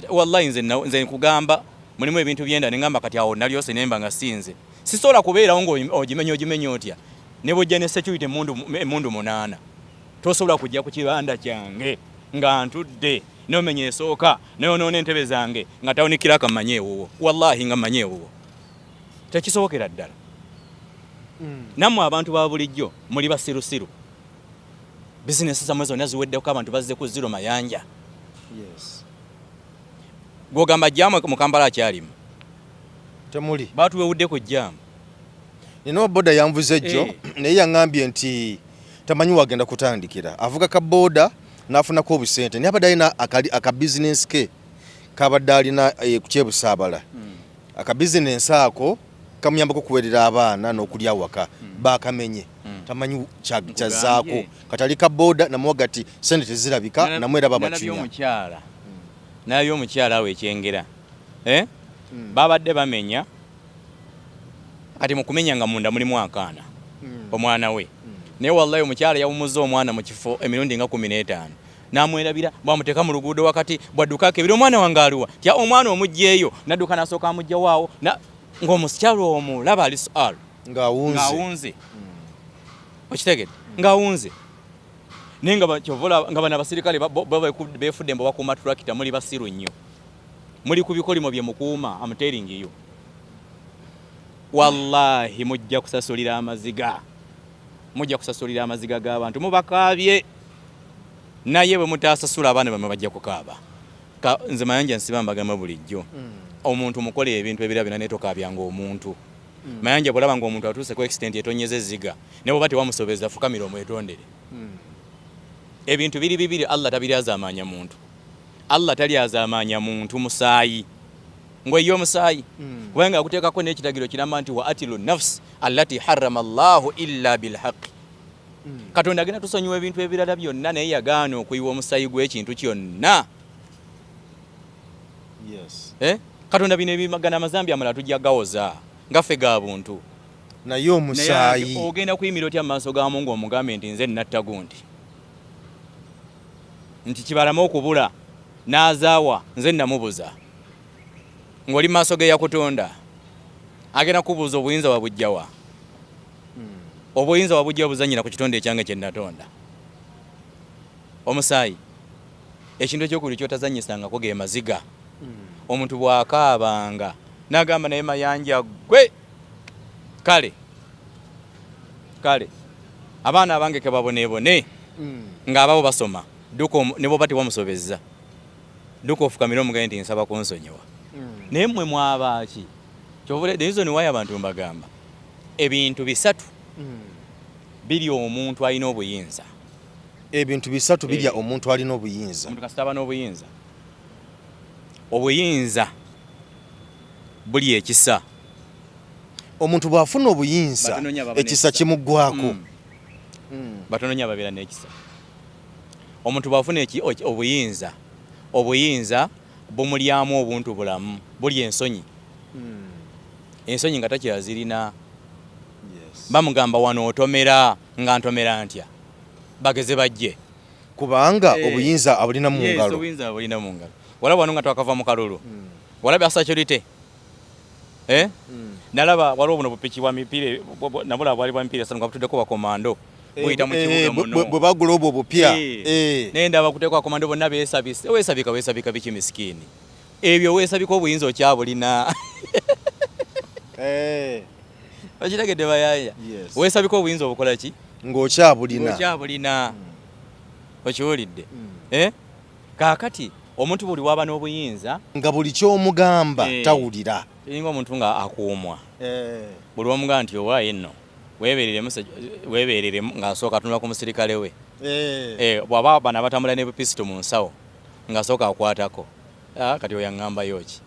wallahi nze nkugamba mulimu ebintu byenda nengamba kati awo nalyose nemba nga sinze sisobola kubeerawo ng'ogimenya otya ne bwojja ne security emundu 8 tosobola kujja ku kibanda kyange nga ntudde nomenya esooka noyonoona entebe zange nga tawunikiraka mmanyeewuwo wallahi nga mmanyeewuwo tekisobokera ddala nammwe abantu ba bulijjo muli basirusiru bizinesi zammwe zonna ziweddeko abantu bazze ku ziro mayanja gwogamba jaamu mu Kampala akyalimu temuli batuwewudde ku jaamu nina boda yanvuze jjo naye yaŋŋambye nti tamanyi wagenda kutandikira avuga ka boda nafunako obusente naye abadde alina aka bizinesi ke kabadde alina ku kyebusaabala aka bizinesi ako kamuyambako okuweerera abaana n'okulya waka bakamenye tamanyi kyazaako katali ka boda namuwaga ti sente tezirabika namweraba bakinya naye omukyala awo ekyengera babadde bamenya kati mukumenya nga munda mulimu akaana omwana we naye wallahi omukyala yawumuza omwana mu kifo emirundi nga 15 namwerabira bwamuteeka mu luguudo wakati bwadduka akebira omwana wange aluwa tya omwana omugjeeyo nadduka nasooka amugja waawo ng'omusikyala omulaba ali sual ng'awunze okitegedde ng'awunze naye nga bano abasirikale beefudde mbe bakuuma turakita muli basiru nnyo muli ku bikolimo bye mukuuma amuteringiyo wallahi mujja kusasulira amaziga g'abantu mubakaabye naye bwe mutasasula abaana bamwe bajja kukaaba nze mayanja nsiba mbagamba bulijjo omuntu mukola ebintu ebirabina naye tokaabyanga omuntu mayanja bwolaba nga omuntu atuuse ku extent etonyeza eziga ne bwoba tewamusobeza fukamira omwetondere ebintu biri bibiri Allah tabiryazaamaanya muntu Allah talyazaamaanya muntu musaayi ngwe yo musaayi kubanga akuteekako n'ekiragiro kiramba nti wa atilu nafsi allati harrama Allahu illa bilhaqi Katonda agenda tusonyiwa ebintu ebirala byonna naye yagaana okuyiwa omusaayi gw'ekintu kyonna Katonda bino ebimagana amazambi amala tujja gawoza ngaffe ga buntu naye omusaayi ogenda kuyimira otya mu maaso ga Mungu omugambe nti nze natta gundi nti kibalama okubula n'azaawa nze namubuza ng'oli maaso ge yakutonda agenda kubuuza obuyinza wabujjawa obuyinza wabujja buzanyira ku kitonde ekyange kye natonda omusaayi ekintu ekyokuli kyotazanyisangako ge maziga omuntu bw'akaabanga n'agamba naye mayanja gwe kale abaana abange ke baboneebone ng'ababo basoma ne bwoba tewamusobezza dduka ofukamira omugane nti nsaba kunsonyiwa naye mmwe mwabaaki kyovulezoni wayo abantu mbagamba ebintu 3 biri omuntu alina obuyinza ebintu 3 birya omuntu alina obuyinza omuntu kasita aba n'obuyinza obuyinza buli ekisa omuntu bw'afuna obuyinza ekisa kimuggwako batono nnyo ababeera n'ekisa. Omuntu bw'afuna obuyinza bumulyamu obuntu bulamu buli ensonyi. Ensonyi nga takirazirina. Bamugamba wano otomera nga ntomera ntya bageze bajje kubanga obuyinza abulina mu ngalo. Yes, obuyinza abulina mu ngalo. Walaba wano nga twakava mu kalulu. Walaba security. Nalaba waliwo buno bupiki bwa mipiira nabula bwali bwa mipiira sanu nga butuddeko bakomando buyita mu kibuga muno bwe bagula obwo bupya. Nenda bakuteekwa bakomando bonna beesabise weesabika biki miskini ebyo weesabika obuyinza okyabulina. Bakitegedde bayaya. Weesabika obuyinza obukola ki ng'okyabulina. Okiwulidde. Kaakati omuntu buli waba n'obuyinza nga buli ky'omugamba tawulira. Nga omuntu nga akuumwa. Buli wamugamba nti owaaye nno weebeereremu ng'asooka atunula ku musirikale we. Bw'aba bano abatambula ne bupisito mu nsawo ng'asooka akwatako. Kati oyo aŋŋambayo ki?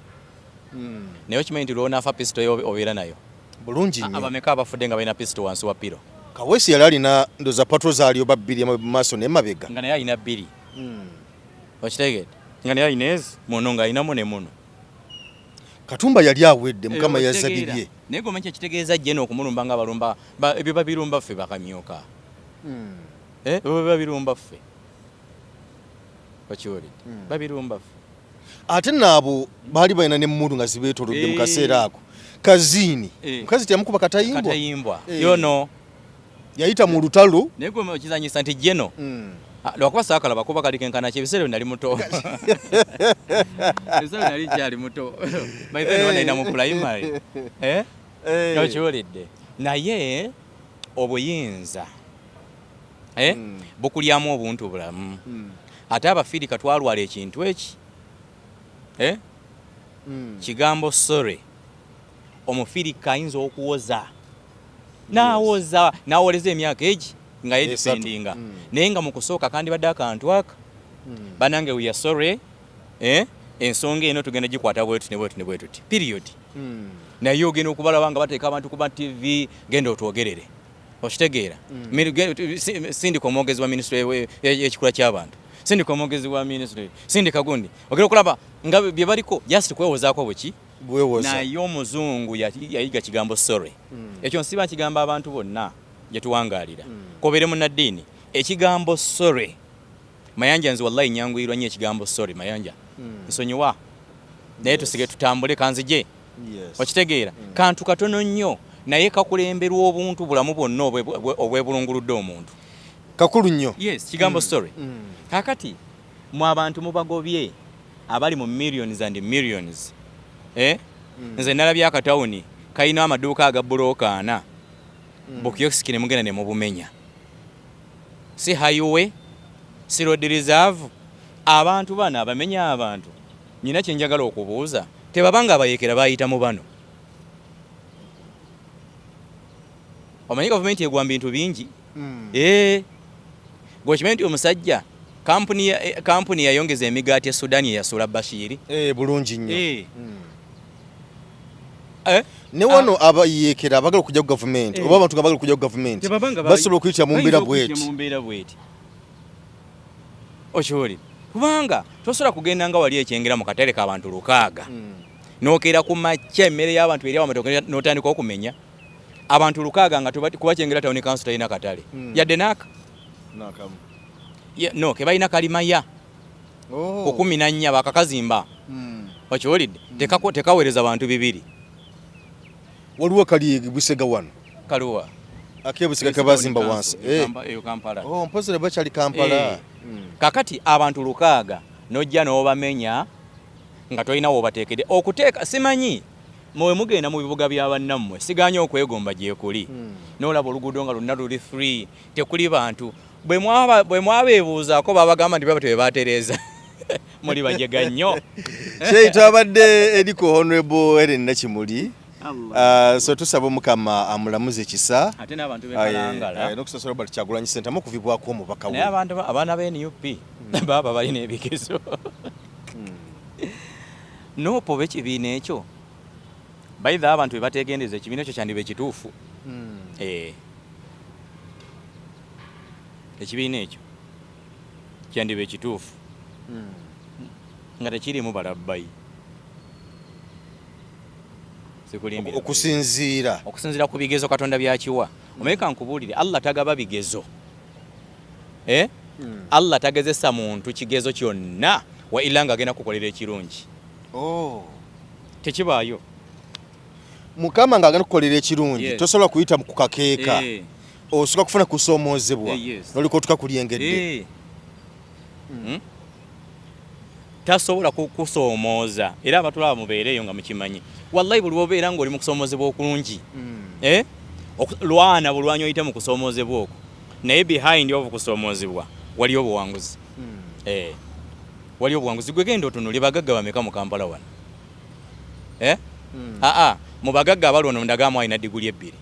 Naye okimanyi nti lw'onaafa pisito yo obeera nayo. Bulungi nnyo. Abameka abafudde nga balina pisito wansi wa piro. Kaweesi yali alina ndoza patrols aliyo babbiri mu maaso n'emabega. Nga naye alina bbiri. Okitegedde? Nga naye alina ezi muno ng'alinamu ne muno. Katumba yali awedde mukama yazabibye. Naye gwe omanyi ekitegeeza jjeno okumulumba nga balumba ebyo babirumba ffe bakamyoka. Ebyo babirumba ffe. Okiwulidde? Babirumba ffe. Ate naabo baali balina n'emmulu nga zibeetoolodde mu kaseera ako. Kaziini mukazi teyamukuba katayimbwa yono yayita mu lutalo naye gwe okizanyisa nti jjeno lwakuba saakalaba kuba kalikenkana kyebiseera nali muto ebiseera nali kyali muto baithenalina mu primary okiwulidde naye obuyinza bukulyamu obuntu bulamu ate abafirika twalwala ekintu eki kigambo sorry. Omufirika ayinza okuwoza n'awoleza emyaka egi nga yedifendinga naye nga mu kusooka kandibadde akantu aka banange we are sorry ensonga eno tugenda gikwata bwetu ne bwetuti period. Naye ogenda okubalaba nga bateeka abantu kuba TV genda otwogerere okitegeera. Sindika omwogezi wa minisitule ekikula ky'abantu sindika omwogezi wa minisitule sindika gundi ogera okulaba nga bye baliko just kwewozaako bweki naye omuzungu yayiga kigambo sorry. Ekyo nsiba kigamba abantu bonna gye tuwangaalira kobeere munnaddiini ekigambo sorry. Mayanja nzi wallahi nyanguyirwa nnyo ekigambo sorry Mayanja nsonyiwa naye tusige tutambule kanzije okitegeera kantu katono nnyo naye kakulemberwa obuntu bulamu bwonna obwebulunguludde omuntu kakulu nnyo. Yes, kigambo sorry. Kakati mu abantu mubagobye abali mu millions and millions. Nze nalabye akatawuni kalina amaduuka aga bulooka 4 bukiyosiki ne mugenda ne mubumenya. Si highway, si road reserve. Abantu bana abamenya abantu nyina kye njagala okubuuza tebabanga abayekera bayita mu bano. Omanyi gavumenti egwa bintu bingi. Gwokimanyi nti omusajja kampuni yayongeza emigaati ya Sudani yasula Bashiri. Bulungi nnyo. Ne wano abayekera abagala okujja ku gavumenti oba abantu abagala okujja ku gavumenti basobola okuyita mu mbeera bweti. Okiwulira kubanga tosobola kugenda nga wali ekyengera mu katale k'abantu 600 n'okeera ku makya emmere y'abantu eri abamatokera n'otandika okumenya abantu 600 nga kuba kyengera tawuni kanso talina katale yadde naaka no ke balina kalimaya 14 bakakazimba. Okiwulidde tekaweereza abantu 2. Waliwo kali Busega wano kaluwa akebusega kabazimba wansi Kampala. Mpozera bakyali Kampala. Kakati abantu 600 nojja n'obamenya nga tolina wobateekedde okuteeka simanyi mwe mugenda mu bibuga by'abannammwe siganye okwegomba gye kuli n'olaba oluguudo nga lonna luli free tekuli bantu bwe mwabeebuuzaako babagamba nti baba tebebatereeza muli bajega nnyo. Kyeyita abadde eriko Honorable Ellen Nakimuli. So tusaba Omukama amulamuze kisa ate n'abantu bekalangala n'okusasula Robert Kyagulanyi Ssentamu okuvibwako omubaka we. Naye abantu abaana b'NUP baba balina ebigezo nopo b'ekibiina ekyo baitha abantu bebategendeza ekibiina ekyo kyandiba ekituufu. ekibiina ekyo kyandiba ekituufu nga tekirimu balabbayi okusinziira ku bigezo Katonda byakiwa. Omeka nkubuulire, Allah tagaba bigezo. Allah tagezesa muntu kigezo kyonna wa ila nga agenda kukolera ekirungi. Tekibaayo. Mukama nga agenda kukolera ekirungi tosobola kuyita mu kukakeeka. Osobola kufuna kusoomozebwa noliko tukakulyengedde. Tasobola kusoomooza era abatulaba mubeereyo nga mukimanyi. Wallahi buli obeera ng'oli mu kusoomozebwa okulungi. Lwana bulwanyi oyite mu kusoomozebwa okwo. Naye behind of kusoomozebwa waliyo obuwanguzi. Waliyo obuwanguzi. Gwe genda otunule bagagga bameka mu Kampala wano. Mu bagagga abali wano ndagamu alina diguli 2.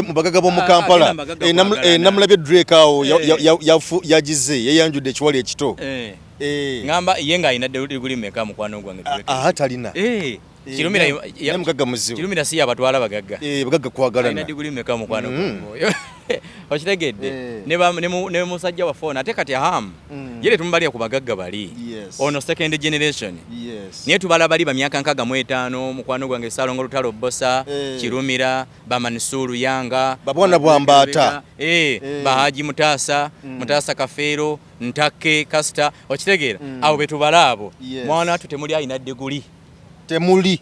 Mu bagagga b'omu Kampala namulabye Drake awo yagize yeyanjudde ekiwali ekito. Ngamba ye ng'alina diguli meka mukwano gwange Drake. Talina. Kirumira mugagga muzibu. Kirumira si abatwala bagagga. Bagagga kwagalana. Alina diguli meka mukwano gwange. Okitegedde ne musajja wa phone ate kati ahamu yele tumbalya ku bagagga bali ono second generation niye tubala bali ba myaka 65 mukwano gwange Salongo Lutalo Bosa Kirumira Bamanisuru Yanga babona bwambata Bahaji Mutasa Kafero Ntake Kasta okitegeera abo betubala abo mwana tutemuli ayina diguli temuli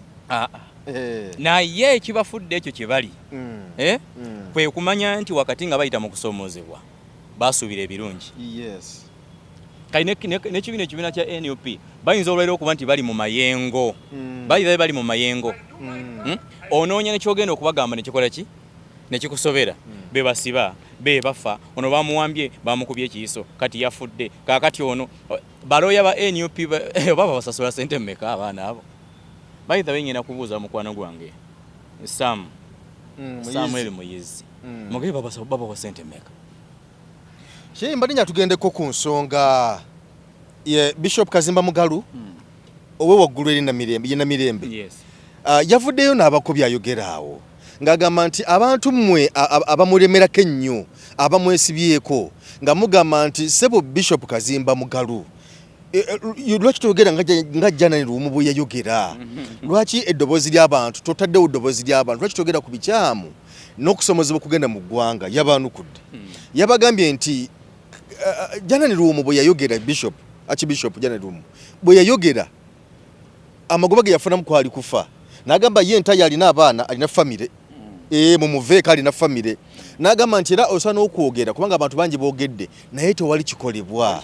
naye ekibafudde ekyo kibali kwe kumanya nti wakati nga bayita mu kusoomozebwa basuubira ebirungi. N'ekibiina kya NUP bayinza olwaliro okuba nti bali mu mayengo. Bali mu mayengo. Onoonya nekyogenda okubagamba nekikola ki? Nekikusobera. Be basiba, be bafa, ono bamuwambye bamukubye ekiyiso kati yafudde. Kaakati ono balooya ba NUP baba basasula ssente mmeka abaana abo. Bayita benyina kubuuza mukwano gwange. Samuel Moyezi. Mugebe baba wa sente meka. Sheyi mbadinya tugendeko ku nsonga Bishop Kazimba Mugalu owe waggulu eri na mirembe. Yavuddeyo n'abakobi ayogeraawo ng'agamba nti abantu mmwe abamulemerako ennyo abamwesibyeko nga mugamba nti sebo Bishop Kazimba Mugalu lwaki toyogera nga jjana lumu bwe yayogera lwaki eddoboozi ly'abantu totaddewo eddoboozi ly'abantu lwaki toyogera ku bikyamu n'okusomozebwa kugenda mu ggwanga yabaanukudde yabagambye nti Janani Lumu bwe yayogera Archbishop Janani Lumu bwe yayogera amagoba ge yafunamu kwali kufa n'agamba ye ntaya alina abaana alina famire mu muveeka alina famire n'agamba nti era osana okwogera kubanga abantu bangi boogedde naye tewali kikolebwa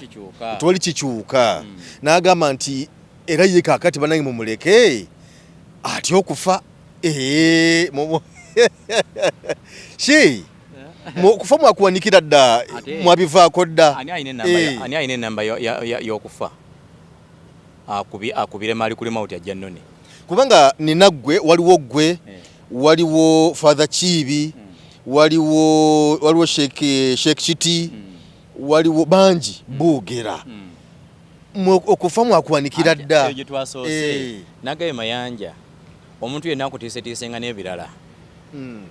tewali kikyuka n'agamba nti era ye kaakati banange mumuleke ati okufa okufa mwakuwanikira dda mwabivaako dda ani ayina enamba y'okufa akubire maali kuli mauti ajja nnone kubanga nina ggwe waliwo ggwe waliwo Father Chibi waliwo Sheikh Chiti waliwo bangi boogera okufa mwakuwanikira dda gye twasoose nagaye Mayanja omuntu yenna akutiisetiisenga n'ebirala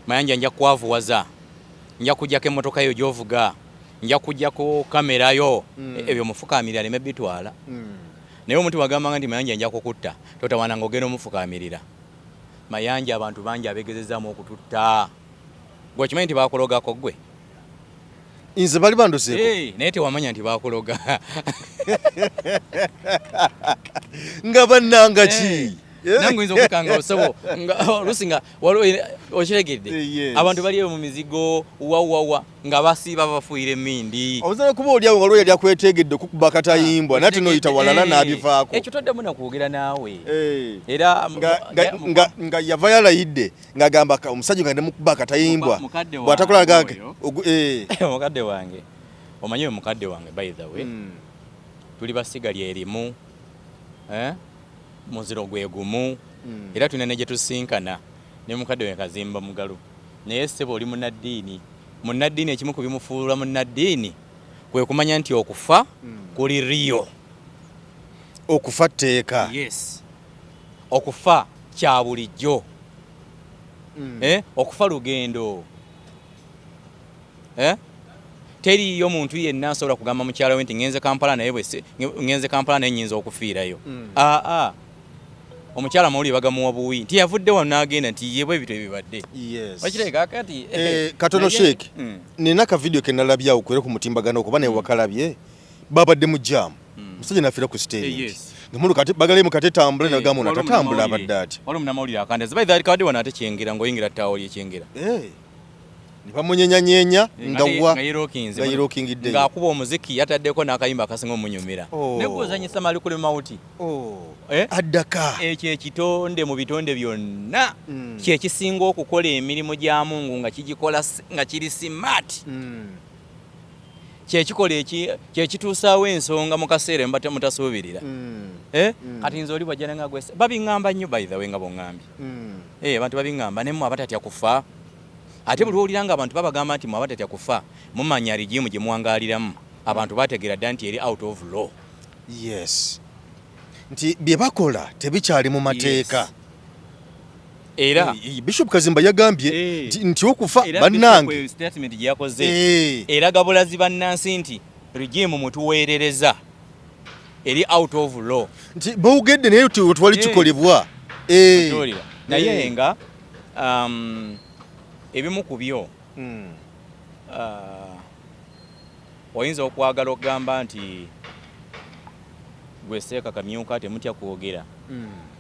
Mayanja nja kwavuwaza nja kujjako emmotoka yo gy'ovuga nja kujjako kamera yo ebyo mufukamirira aleme bitwala naye omuntu wagambanga nti Mayanja nja kukutta totawananga ogenda omufukaamirira Mayanja abantu bangi abegezezaamu okututta gwe kimanyi nti baakulogako ggwe nze bali bandoseeko naye tewamanya nti baakuloga nga bannanga ki nange oyinza okukanga osebo oluusi nga okiregedde abantu baliyo mu mizigo wawawa nga basiiba bafuuyira emmindi ozana kuba oliawo nga lwoyali akwetegedde okukuba akatayimbwa nate noyita walala n'abivaako ekyo toddemu nakwogera naawe era nga yava yalayidde ng'agamba omusajja nga nemukuba akatayimbwa bw'atakola gange mukadde wange omanyi we mukadde wange by the way tuli basigali erimu muziro gwe gumu era tulina ne gye tusinkana ne mukadde we Kazimba Mugalu naye ssebo oli munnaddiini ekimu ku bimufuula munnaddiini kwe kumanya nti okufa kuli riyo okufa tteeka okufa kya bulijjo okufa lugendo teriyo muntu yenna asobola kugamba mukyala we nti ngenze Kampala naye ngenze Kampala naye nyinza okufiirayo. Omukyala mawuli bagamuwa buwi nti yavudde wano n'agenda nti yebwe ebintu ebibadde. Wakireka kati katono Sheikh nina ka video ke nalabyawo kwere ku mutimbagano okuba naye wakalabye babadde mu jam musajja nafiira ku stage ngamuntu kati bagale mu kate tambule na gamu natatambula abadde ati wali munamawulire akandeze by that kadi wana ate kyengera ngoyingira tawo lyekyengera nibamunyenya nga yirokingidde ng'akuba omuziki yataddeko n'akayimba akasinga omunyumira negozanyisa mali kuli mawuti addaka ekyo ekitonde mu bitonde byonna kyekisinga okukola emirimu gya Mungu nga kigikola nga kiri smart kyekikola kyekituusaawo ensonga mu kaseera mbate mutasuubirira kati nze oli bwajjana nga gwese babiŋŋamba nnyo by the way nga bongambye abantu babiŋŋamba ne mmwe abatatya kufa ate buli owulira nga abantu babagamba nti mmwe abatatya kufa mumanya rigimu gye muwangaaliramu abantu bategeera dda nti eri out of law. Yes, nti bye bakola tebikyali mu mateeka. Era Bishop Kazimba yagambye nti okufa bannange statement gye yakoze era gabulazi bannansi nti rigimu mutuweerereza eri out of law nti bawugedde naye twali kikolebwa naye nga ebimu ku byo oyinza okwagala okugamba nti gwe Seeka Kamyuka temutya kwogera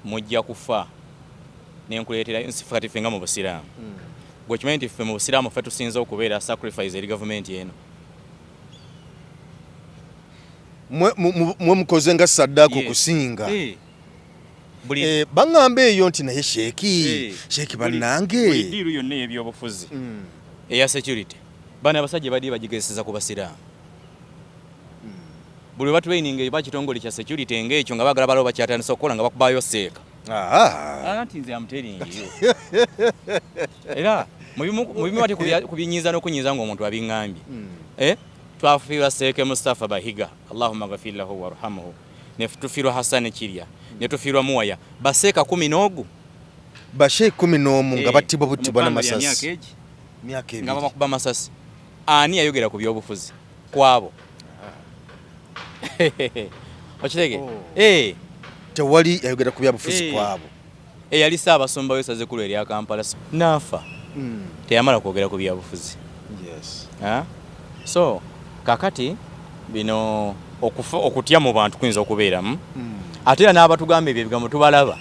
mujja kufa nenkuleetera nsifati fenga mu Busiraamu gwe kimanyi nti ffe mu Busiraamu ffe tusinza okubeera sacrifice eri gavumenti eno mwe mukoze nga saddaako okusinga baŋŋamba eyo nti naye sheeki bannange buli diiru yonna ey'ebyobufuzi eya security bana abasajja badde bagigezeseza ku Basiraamu buli batraining bakitongole kya security ng'ekyo nga bagala balo bakyatandisa okukola nga bakubaayo Seeka nti nze amuteringi era mubimu ati kubinyiiza n'okunyiiza ng'omuntu abiŋŋambye twafiirwa Seeka Mustafa Bahiga Allahumma ghafir lahu warhamhu ne tufiirwa Hassan Kirya ne tufiirwa Muwaya baseeka 10 bashe 11 nga battibwa buttibwa n'amasasi myaka nga bakuba masasi ani yayogera ku byobufuzi kwabo okirege tewali yayogera ku byobufuzi kwabo eyali Ssaabasumba w'essaza ekkulu erya Kampala naafa teyamala kwogera ku byobufuzi. So kakati bino okutya mu bantu kuyinza okubeeramu ate era n'abatugamba ebyo ebigambo tubalaba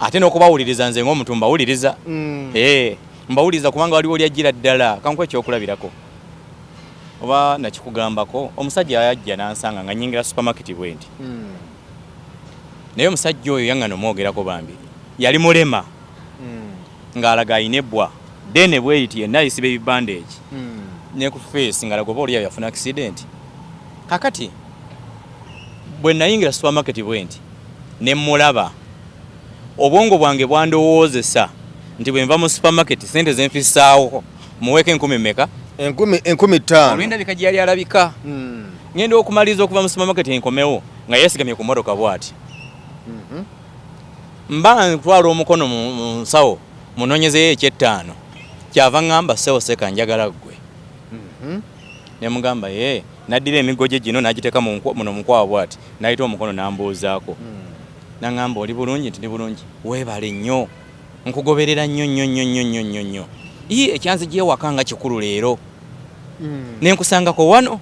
ate n'okubawuliriza nze ng'omuntu mbawuliriza mbawuliriza kubanga waliwo lyajjira ddala kankuwa ekyokulabirako oba nakikugambako omusajja yajja n'ansanga nga nnyingira supermarket bwe nti naye omusajja oyo yaŋŋana omwogerako bambi yali mulema ng'alaga ayina ebbwa dene bweriti yenna ayisiba ebibandage ne ku face ng'alaga oba oliayo yafuna accident. Kakati bwe nayingira supermarket bwe nti ne mulaba obwongo bwange bwandowoozesa nti bwe nva mu supermarket sente zenfisaawo muweeko 10 mmeka 15 olw'endabika gye yali alabika ngenda okumaliza okuva mu supermarket enkomewo nga yeesigamye ku mmotoka bw'ati mba ntwala omukono mu nsawo munoonyezeyo eky'ettaano kyava ŋŋamba Seewo Seeka njagala ggwe ne mugamba naddira emigo gye gino n'agiteeka muno mukwawa bw'ati n'ayita omukono n'ambuuzaako naŋŋamba oli bulungi nti ndi bulungi weebale nnyo nkugoberera nnyo ekyanzigye ewaka nga kikulu leero ne nkusangako wano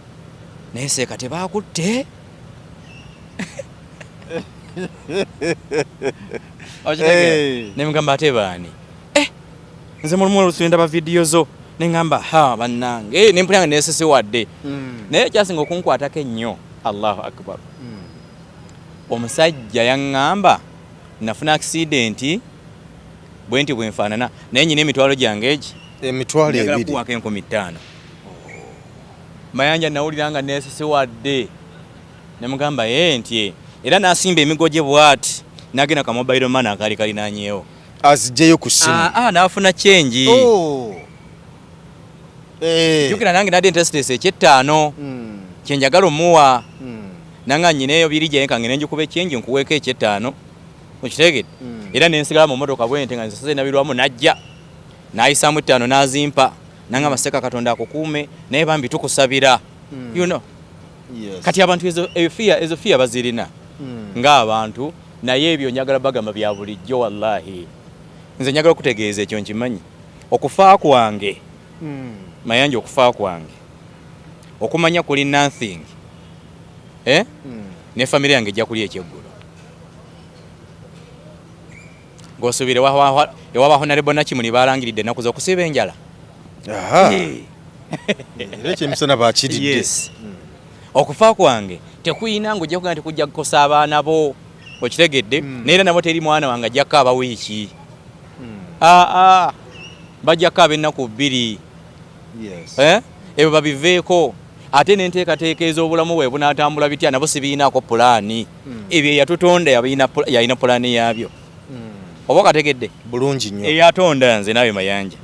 naye Seeka tebaakutte ne mugamba ate baani nze mulimu olususu ndaba vidiyo zo ne ŋŋamba bannange ne mpulira nga neesisiwadde naye ekyasinga okunkwatako ennyo Allahu akbar omusajja yaŋŋamba nafuna accident bwe nti bwenfaanana naye nyina emitwalo gyange egi emitwalo ebiri kuwako 15,000 mayanja nawulira nga neesisiwadde ne mugamba nti era n'asimba emigo gye bw'ati n'agenda ka mobile money akali kalinanyeewo azigyeyo ku simu n'afuna change jukira nange nadde ntesitesi eky'ettaano kyenjagala omuwa nanga nyineeyo biri gye kange nenjikuba ekyenji nkuweeko eky'ettaano okitegedde era nensigala mu mmotoka bwe nti nga nsaze nabirwamu najja n'ayisaamu 5 n'azimpa nanga maseka Katonda akukuume naye bambi tukusabira you know kati abantu ezo fear bazirina ng'abantu naye ebyo njagala bagamba bya bulijjo wallahi nze njagala kutegeeza ekyo nkimanyi okufa kwange Mayanja okufa kwange okumanya kuli nothing ne family yange ejja kuli ekyeggulo ng'osubire ewaba Honorable Nakimuli balangiridde ennaku z'okusiba enjala eky'emisana bakiridde yes okufa kwange tekuyina ng'ojja kugamba tekujja kukosa abaana bo okitegedde naye nabo teri mwana wange ajja kukaaba wiiki bajja kukaaba ennaku 2 ebyo babiveeko ate n'enteekateeka ez'obulamu bwe bunaatambula bitya nabo sibiinaako pulaani ebyo eyatutonda yalina pulaani yaabyo oba kategedde bulungi nnyo eyatonda nze naawe Mayanja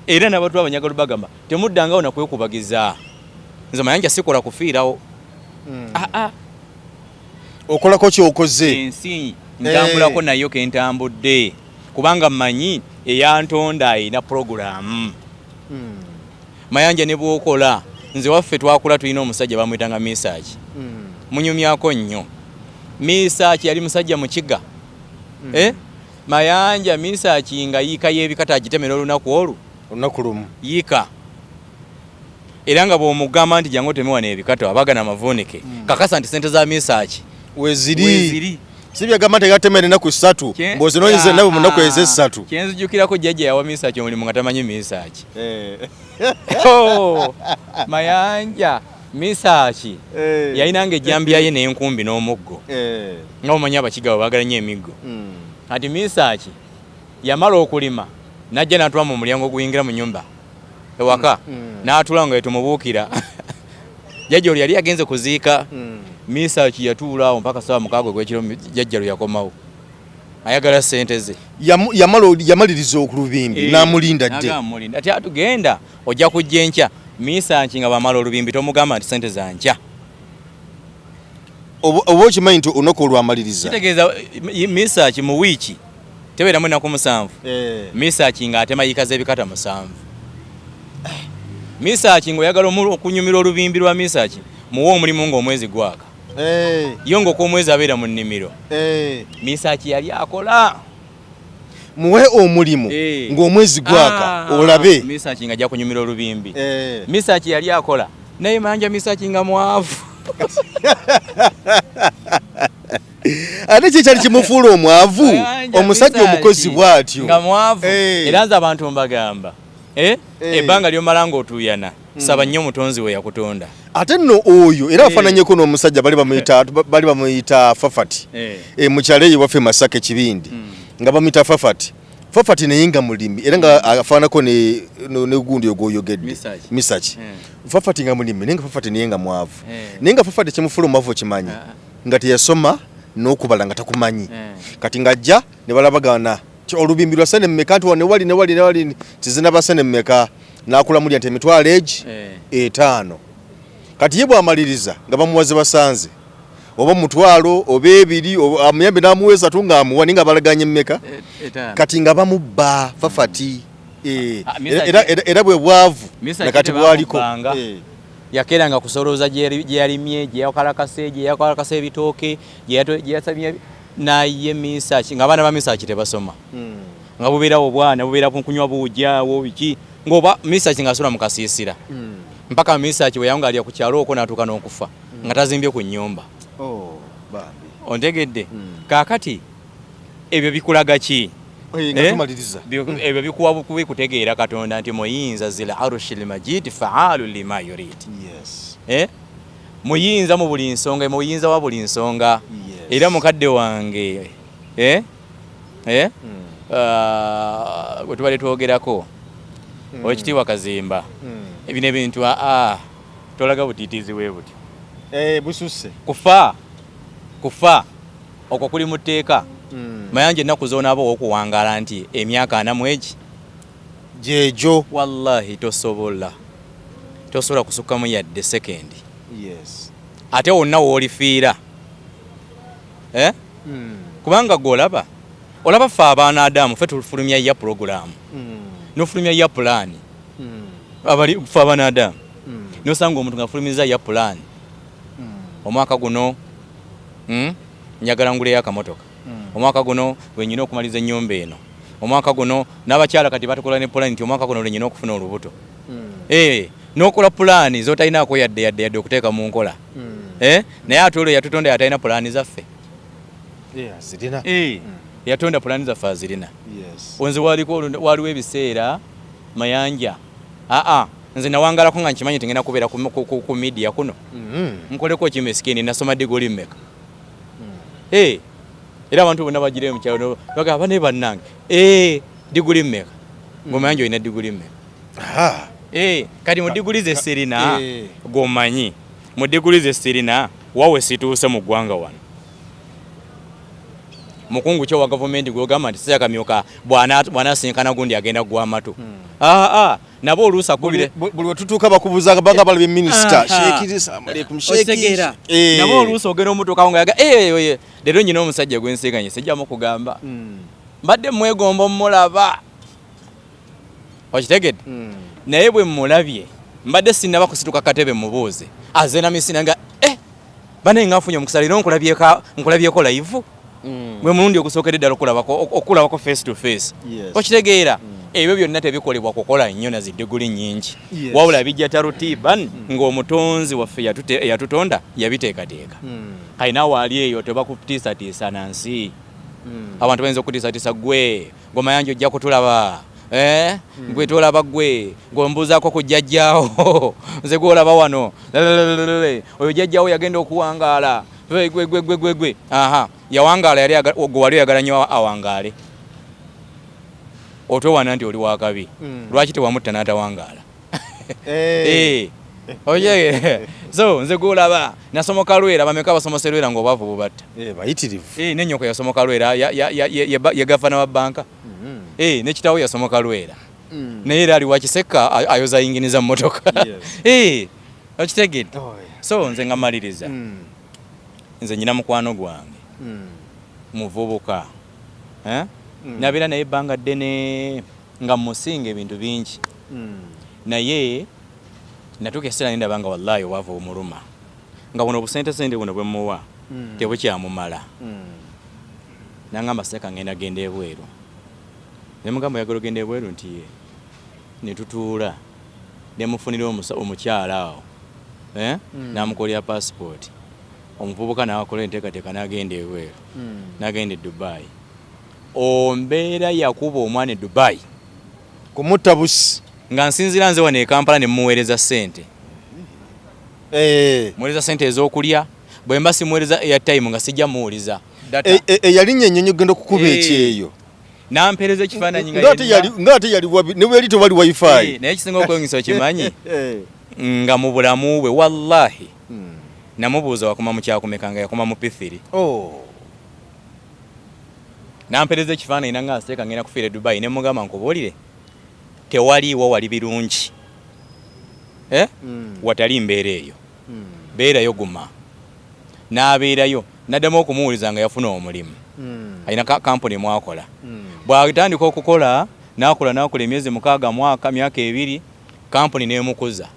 era n'abantu abanyagala bagamba temuddangawo nakwekubagiza nze Mayanja sikola kufiirawo okolako kyokoze ensi ntambulako nayo kentambudde kubanga mmanyi eyantonda ayina puroguramu Mayanja ne bwokola nze waffe twakula tulina omusajja bamuyitanga Misaki munyumyako nnyo Misaki yali musajja mukiga Mayanja Misaki nga yiika y'ebikata agitemera olunaku lumu yiika era nga bw'omugamba nti jangu otemewa n'ebikato abagana amavuunike kakasa nti sente za Misaki weziri sibyagamba tegatemera ennaku 3 mbozinoonyize nabo mu nnaku ezo 3 kyenzijukirako jjajja yawa Misaki omulimu nga tamanyi Misaki Mayanja Misaki yalinanga ejjambiya ye n'enkumbi n'omuggo nga omanyi abakiga baagala nnyo emiggo ati Misaki yamala okulima najja n'atula mu mulyango oguyingira mu nnyumba ewaka n'atula nga etumubuukira jjajja oli yali yagenze kuziika Misaki yatuula awo mpaka sawa 6 gw'ekiro jjajja lwe yakomawo ayagala sente ze yamaliriza okulubimbi n'amulinda dde ati atugenda ojja kujja enkya Misaki nga bamala olubimbi tomugamba nti sente za nkya oba okimanyi nti olunaku olwamaliriza kitegeeza Misaki mu wiiki tebeeramu ennaku 7 Misaki nga atema yiika z'ebikata 7 Misaki ng'oyagala okunyumira olubimbi lwa Misaki muwe omulimu ng'omwezi gwaka yo ng'okw'omwezi abeera mu nnimiro Misaki yali akola muwe omulimu ng'omwezi gwaka olabe Misaki nga ajja kunyumira olubimbi Misaki yali akola naye Mayanja Misaki nga mwavu ate kyekyali kimufuula omwavu omusajja omukozi bw'atyo nga mwavu era nze abantu mbagamba ebbanga lyomala ng'otuuyana saba nnyo mutonzi we yakutonda ate nno oyo era afaananyeko n'omusajja bali bamuyita Fafati mu kyalo eyo waffe Masaka Ekibindi nga bamuyita Fafati naye nga mulimi era nga afaanako ne gundi ogwoyogedde Misaki Fafati nga mulimi naye nga Fafati naye nga mwavu naye nga Fafati kyemufuula omwavu okimanyi nga teyasoma n'okubala nga takumanyi kati ng'ajja ne balabagana olubimbi lwa sene mmeka nti newali tizinaba sene mmeka n'akula mulya nti emitwalo egi 5 kati ye bw'amaliriza nga bamuwaze basanze oba mutwalo oba 2 amuyambe n'amuweesa tunga amuwa ninga balaganye mmeka kati nga bamubba Fafati era bwe bwavu nakati bwaliko yakeranga kusolooza gye yalimye gye yakalakasa ebitooke gye yasabye naye Misaki nga abaana ba Misaki tebasoma nga bubeerawo obwana bubeera kunywa buujaawo biki ng'oba Misaki ng'asula mu kasiisira mpaka Misaki weyawo ng'alya ku kyalo okwo n'atuuka n'okufa nga tazimbye ku nnyumba ontegedde kaakati ebyo bikulaga ki ebyo bikuwa bukubi kutegeera Katonda nti muyinza zil arshil majid fa'alu lima yurid muyinza mu buli nsonga muyinza wa buli nsonga era mukadde wange gwe tubadde twogerako Oweekitiibwa Kazimba ebino ebintu tolaga butiitiizi bwe buti bususe kufa okwo kuli mu tteeka Mayanja ennaku zoonaaba okuwangaala nti emyaka 4 egi gyejo wallahi tosobola kusukkamu yadde sekendi ate wonna woolifiira kubanga gwe olaba ffe abaana Adamu ffe tufulumya ya puroguramu nofulumya ya pulaani abali kufa banadamu nosanga omuntu ngafulumiza ya plan omwaka guno njagala ngule yakamotoka omwaka guno wenyina okumaliza ennyumba eno omwaka guno n'abakyala kati batukola ne plan nti omwaka guno lenyina okufuna olubuto n'okola pulaani z'otalinaako yadde okuteeka mu nkola naye ate olwo yatutonda yatalina pulaani zaffe yatonda pulaani zaffe azirina onze waliwo ebiseera mayanja nze nawangalako nga nkimanyi tingenda kubeera ku media kuno nkoleko ekimesikini nasoma diguli mmeka era abantu bonna bagire mukyalo bagamba ne bannange diguli mmeka ng'omanyi olina diguli mmeka kati mu diguli ze sirina g'omanyi mu diguli ze sirina wawe situuse mu ggwanga wano mukungu kyo wa gavumenti gwogamba nti siyakamyuka bw'anasinkana gundi agenda gwa matu nabo oluusa kubire buli wetutuuka bakubuuza banga balabye minisita sheekirisamulekumsheekira nabo oluusa ogenda omutuukawo nga yaga leero nyina omusajja gwensiiganye sijjamu kugamba mbadde mwegomba omulaba okitegedde naye bwe mmulabye mbadde sinaba kusituka katebe mubuuze azena misina nga bane ngafunye omukisa leero nkulabyeko live gwe mulundi ogusookedde ddala okulabako face to face okitegeera ebyo byonna tebikolebwa kukola nnyo na ziddiguli nnyingi wabula bijja tarutiban ng'omutonzi waffe yatutonda yabiteekateeka kalina waali eyo tebakutiisatiisa nansi abantu bayinza okutiisatiisa gwe ng'omayanja ojja kutulaba gwe tolaba gwe ng'ombuuzaako ku jjajjaawo nze gwolaba wano oyo jjajjaawo yagenda okuwangaala gwe yawangaala gwe wali oyagala nnyo awangaale otwewana nti oli wakabi lwaki tewamutta n'atawangaala so nze gwolaba nasomoka Lwera bameka basomose Lwera ng'obwavu bubatta bayitirivu n'ennyoko yasomoka Lwera ye gavana wa banka ne kitawo yasomoka Lwera naye era ali wakiseka ayoza yinginiza mmotoka okitegedde so nze ngamaliriza nze nyina mukwano gwange muvubuka nabeera naye ebbanga ddene nga musinga ebintu bingi naye natuuka ekiseera nendaba nga wallaahi obwavu bumuluma nga buno obusente buno bwe muwa tebukyamumala nangamba seka ngenda genda ebweru ne mugamba oyagala ogenda ebweru nti ne tutuula ne mufunira omukyala awo namukolera passport omuvubuka n'akola enteekateeka n'agenda ebweru n'agenda e Dubai ombeera yakuba omwana e Dubai kumutta busi nga nsinzira nze wano e Kampala ne muweereza ssente muweereza ssente ez'okulya bwe mba simuweereza airtime nga sijja muwuliza eyalinnya ennyonyi ogenda okukuba ekyeyo nampeereza ekifaananyi ng'ate yali ne bweri tewali wifi naye kisinga okweyongisa okimanyi nga mu bulamu bwe wallahi namubuuza wakoma mu kyakumeka nga yakoma mu P3 nampeereza ekifaananyi nanga aseeka ngenda kufiira e Dubai ne mugamba nkubuulire tewaliiwo wali birungi watali mbeera eyo beerayo guma n'abeerayo n'addamu okumuwuliza nga yafuna omulimu alina kampuni mwakola bw'atandika okukola n'akola emyezi 6 mwaka myaka 2 kampuni n'emukuza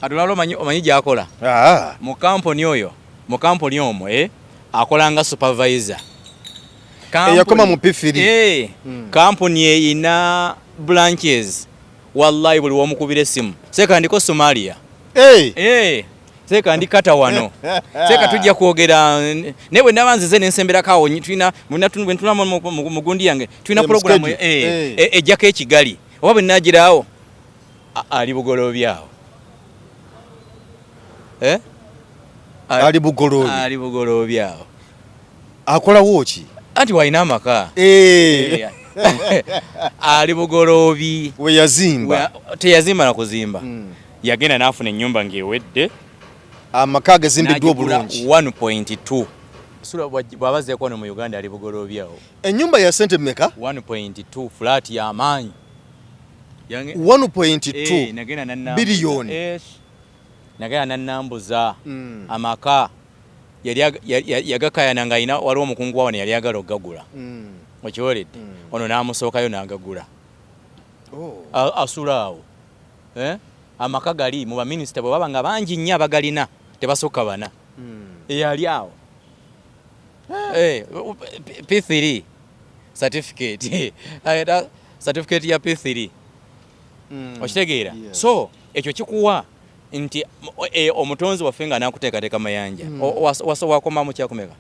atulala omanyi gy'akola mu kampuni omwo akola nga supervisor yakoma mu P3 kampuni eyina branches wallahi buli womukubira essimu seeka ndiko Somalia seeka ndi kata wano seeka tujja kwogera naye bwe ndaba nzize nensemberako bwe ntuna mu gundi yange tulina programu ejjako ekigali oba bwe nagiraawo ali bugolobyawo ali bugolobyawo akolawo ki anti walina amaka ali bugoloobi we yazimba teyazimba na kuzimba yagenda n'afuna ennyumba ng'ewedde amaka agazimbiddwa obulungi 1.2 bw'abazeeko wano mu Uganda ali bugoloobi awo ennyumba ya sente mmeka 1.2 flat y'amaanyi 1.2 biliyoni nagenda nannambuza amaka yagakayana nga alina waliwo omukungu wawo ne yali agala okugagula okiwoledde ono n'amusookayo n'agagula asula awo amaka gali mu baminisita bwe baba nga bangi nnyo abagalina tebasooka bana eyali awo P3 certificate certificate ya P3 okitegeera so ekyo kikuwa nti omutonzi waffe nga nakuteekateeka mayanja wakoma mu kyakumeka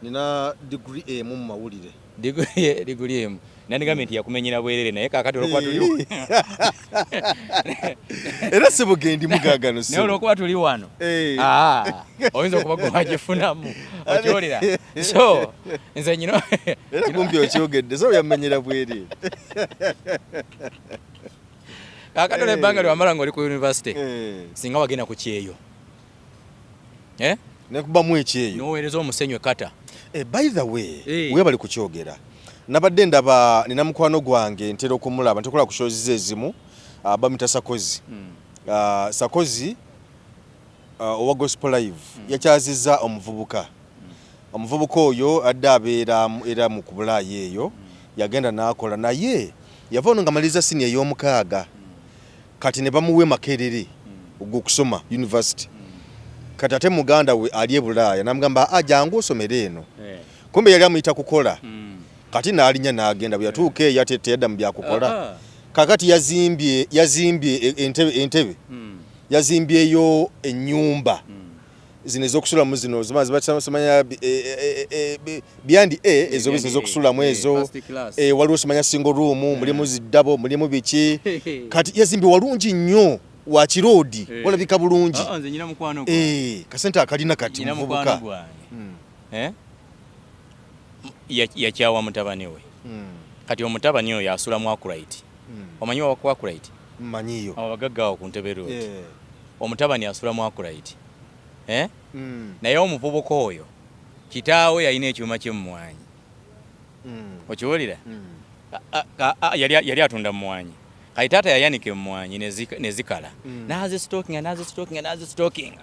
nina degree emu mu mawulire degree emu nandigambe nti yakumenyera bwerere naye kakati olwokuba tuliwo era sibugendi mugagano naye olwokuba tuli wano oyinza okuba gwe wagifunamu okyolera so nze nyino era kumpi okyogedde so yamenyera bwerere kakati olwebbanga lwamala ng'oli ku university singa wagenda ku kyeyo nekubamu ekyeyo noweereza omusenyu ekata by the way webali kukyogera nabadde ndaba nina mukwano gwange ntera okumulaba ntekola ku shows ezimu bamita Sakozi Sakozi owa Gospel Live yakyazizza omuvubuka oyo adde abeera era mu kubulaayo eyo yagenda n'akola naye yava nga maliza senior y'omukaaga kati ne bamuwe Makerere ogw'okusoma university kati ate muganda we ali e Bulaaya namugamba jangu osomere eno kumbe yali amuyita kukola kati n'alinya n'agenda bwe yatuuka eyo ate teyadda mu byakukola kakati yazimbye entebe yazimbyeyo ennyumba zino ez'okusulamu zino zibasamanya byandi ezo ez'okusulamu ezo waliwo simanya single room mulimu ziddabo mulimu biki kati yazimbye walungi nnyo wa kiroodi walabika bulungi kasente akalina kati muvubuka yakyawa mutabani we kati omutabani oyo asula mu Akurite omanyi wa Akurite mmanyiyo abagaggawo ku Ntebe Road omutabani asula mu Akurite naye omuvubuka oyo kitaawe yalina ekyuma ky'emmwanyi okiwulira yali atunda mmwanyi kati taata yayanika emmwanyi ne zikala nazisitookinga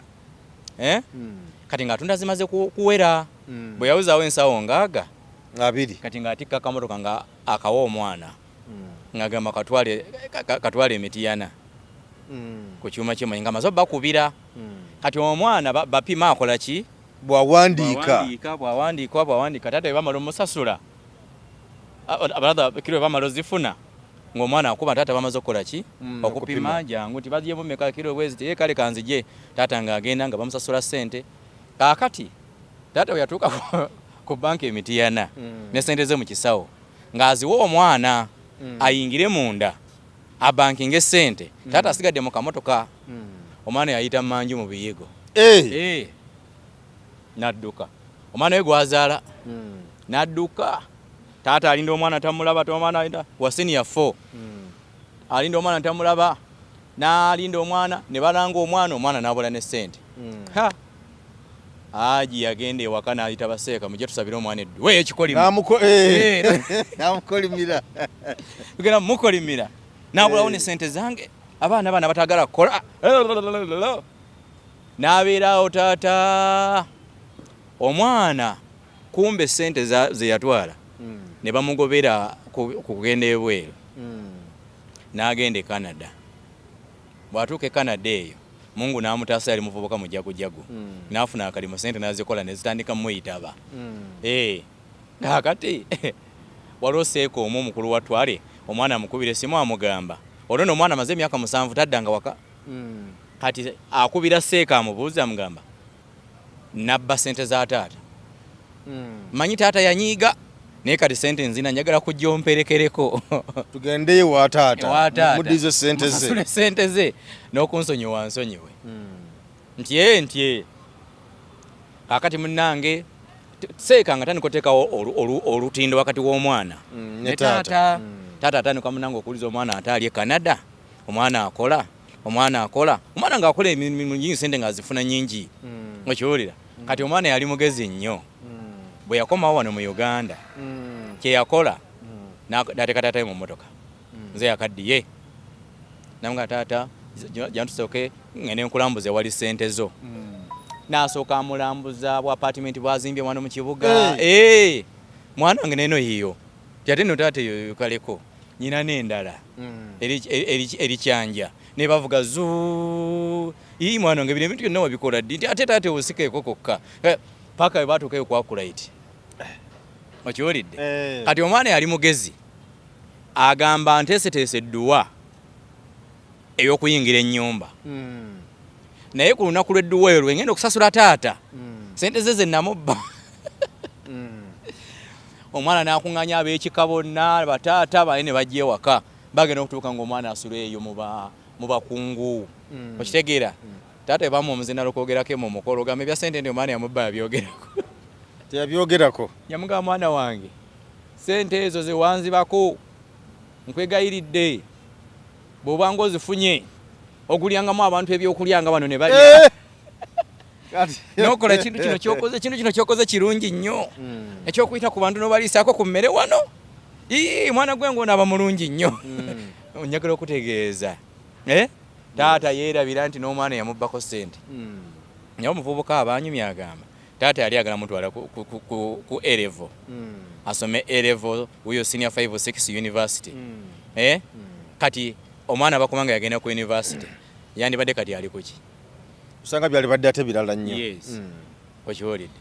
kati ng'atunda zimaze kuwera bwe yawuzaawo ensawo ngaaga abiri kati ng'atikka akamotoka nga akawa omwana ng'agamba katwale emitiyana ku kyuma ky'emmwanyi nga maze bakubira kati omwana bapima akola ki bwawandiika taata bwe bamala omusasula abalatha kiro bwe bamala ozifuna ng'omwana akuba taata bamaze okukola ki okupima jangu nti bagyemu meka kiro bwezi tiye kale kanzije taata ng'agenda nga bamusasula ssente kaakati taata bwe yatuuka ku banka emitiyana ne ssente ze mu kisawo ng'aziwa omwana ayingire munda abankinga essente taata asigadde mu kamotoka omwana yayita manju mu biyigo n'adduka omwana we gwazaala n'adduka taata alinda omwana tamulaba omwana alinda wa senior 4 alinda omwana tamulaba n'alinda omwana ne balanga omwana n'abula ne ssente aji yagenda ewaka n'ayita baseeka mujje tusabire omwana eddu we namukolimira tugenda mukolimira n'abulawo ne ssente zange abaana batagala kukola n'abeerawo taata omwana kumbe ssente ze yatwala ne bamugobera kugenda ebweru n'agenda e Canada bw'atuuka e Canada eyo Mungu n'amutaasa yali muvubuka mu jagu n'afuna akalimu ssente n'azikola ne zitandika muyitaba kaakati waliwo seeko omukulu watwale omwana amukubira essimu amugamba olwo nno omwana amaze emyaka 7 taddanga waka kati akubira seeka amubuuza amugamba nabba ssente za taata manyi taata yanyiiga naye kati ssente nzina njagala kujja omperekereko tugendeyo wa taata mudize ssente ze n'okunsonyiwa nsonyiwe ntye kaakati munnange seeka nga tandika oteekawo olutindo wakati w'omwana ne taata atandika munnange okuwuliza omwana ate ali e Canada omwana akola omwana ng'akola emirimu nyingi ssente ng'azifuna nyingi okiwulira kati omwana yali mugezi nnyo bwe yakomawo wano mu Uganda kye yakola n'ateeka taata mu mmotoka nze yakaddiye namuga taata jantusooke ngende nkulambuza wali ssente zo n'asooka amulambuza bwa apartment bwazimbye wano mu kibuga mwana wange neno yiyo ate nno taata eyo yukaleko nyina n'endala erikyanja ne bavuga zuu ii mwana wange bino ebintu byonna wabikola ddi nti ate taate osikeeko kokka paka we baatuukayo kwakulaiti okiwulidde kati omwana yali mugezi agamba nteeseteese edduwa ey'okuyingira ennyumba naye ku lunaku lw'edduwa eyo lwengenda okusasula taata sente ze zenamubba omwana n'akuŋŋanya ab'ekika bonna bataata baye ne bajja ewaka bagenda okutuuka ng'omwana asula eyo mu bakungu okitegeera taata we bamuwa omuzina lwokwogerako mu mukolo gamba ebya sente ndi omwana yamubba yabyogerako yamugamba mwana wange sente ezo ze wanzibako nkwegayiridde bw'obanga ozifunye ogulyangamu abantu ebyokulyanga bano ne balya nokola ekintu kino kyokoze kirungi nnyo ekyokuyita ku bantu nobaliisaako ku mmere wano mwana gwe ng'onaaba mulungi nnyo onyagala okutegeeza taata yeerabira nti n'omwana yamubbako sente naye omuvubuka abanyumya agamba taata yali agala mutwala ku A-level asome A-level wuyo senior 5 or 6 university kati omwana bakumanga yagenda ku university yandibadde kati ali kuki usanga byali badde ate birala nnyo okiwulidde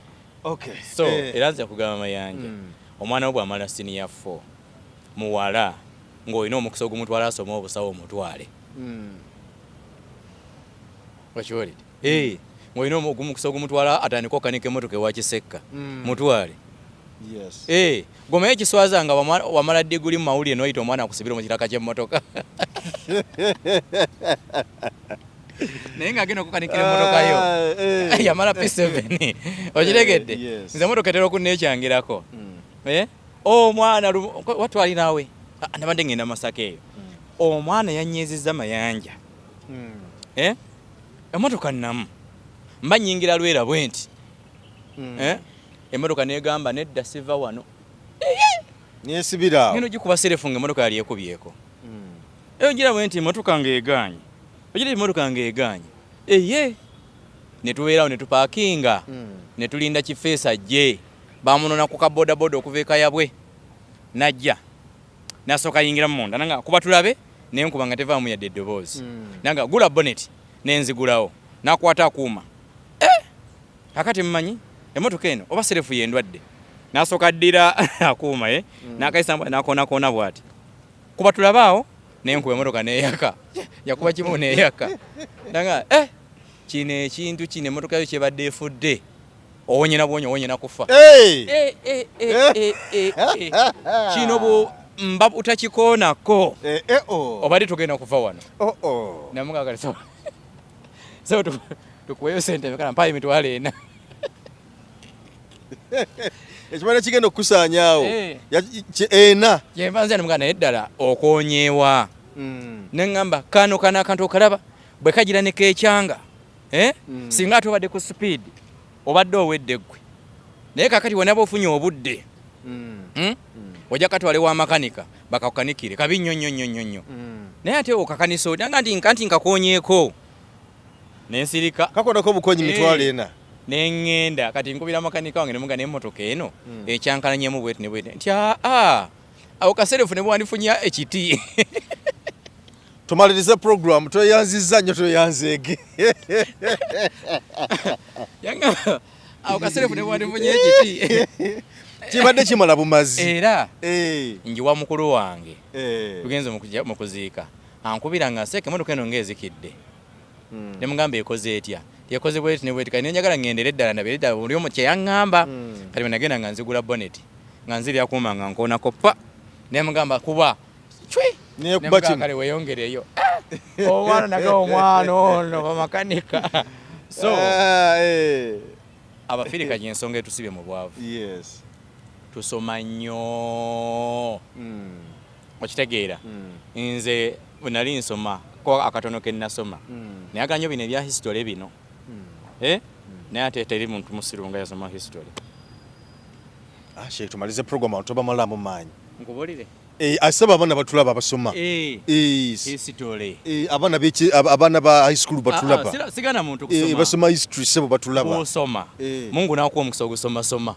so era nze kugamba Mayanja omwana we bw'amala senior 4 muwala ng'olina omukisa ogumutwala asoma obusawo omutwale okiwulidde ng'olina omukisa ogumutwala atandika okanika emmotoka ewa Kisekka mutwale gomaye ekiswaza nga wamala diguli mu mawulire n'oyita omwana akusibira mu kiraka ky'emmotoka naye ng'agenda okukanikira emmotoka yo yamala P7 okiregedde nze emmotoka etera okunneekyangirako omwana watwali naawe nabadde ngenda Masaka eyo omwana yanyeezezza Mayanja emmotoka nnamu mba nnyingira lwera bwe nti emmotoka negamba nedda siva wano nesibira ngeno gikuba serefu ng'emmotoka yali ekubyeko eyo ngira bwe nti emmotoka ng'eganye ogire emmotoka ng'eganye ne tubeerawo ne tupaakinga ne tulinda Kifeesa ajje bamunona ku kabodaboda okuva ekayabwe najja nasooka yingira munda nanga kuba tulabe naye nkuba nga tevaamu yadde eddoboozi nanga gula bonnet nenzigulawo nakwata akuuma kakati mmanyi emmotoka eno oba serefu yendwadde nasooka ddira akuuma nakayisambwa nakoonakona bw'ati kuba tulabaawo naye nkuba emmotoka neyaka yakuba kimu neyaka nanga kino ekintu kino emmotoka yo kyebadde efudde owonyena bwonyi owonyena kufa kino mba utakikoonako obadde tugenda kufa wano namugagaliso so tukuweyo sente mekana mpayo emitwalo 4 ekimala kigenda okukusaanyaawo kyemba nze namugana naye ddala okoonyeewa neŋŋamba kano akantu okalaba bwe kagira ne keekyanga singa ate obadde ku speed obadde owedde ggwe naye kakati wonaba ofunye obudde ojja katwale wa makanika bakakukanikire kabi nnyo naye ate okakanisa odanga nti nkakoonyeeko nensirika kakonako obukonyi mitwalo 4 neŋŋenda kati nkubira makanika wange nemuga n'emmotoka eno ekyankalanyemu bweti ne bweti nti awo kaserefu ne bwandifunya ekiti tumalirize program tweyanzizza nnyo tweyanzeege awo kaserefu ne bwandifunya ekiti kibadde kimala bumazi era njiwa mukulu wange tugenze mu kuziika ankubira nga nseeka emmotoka eno ng'ezikidde ne mugamba ekoze etya yakoze bweti ne bweti kati njagala ngendere ddala ndabire ddala buli omu kye yaŋŋamba kati bwe nagenda nga nzigula bonnet nga nzirya kuuma nga nkoonako pa ne mugamba kuba nekuba kino kale weeyongereyo omwana naga omwana ono bamakanika so abafirika gyensonga etusibye mu bwavu tusoma nnyo okitegeera nze bwe nali nsoma ko akatono ke nasoma naye aganyo bino ebya history bino naye ate teri muntu musiru nga yasoma history tumalize program awo tobamalamu maanyi nkubulire asaba abaana batulaba abasoma history abaana ba high school batulaba sigana muntu kusoma basoma history sebo batulaba osoma Mungu nakuwa omukisa ogusoma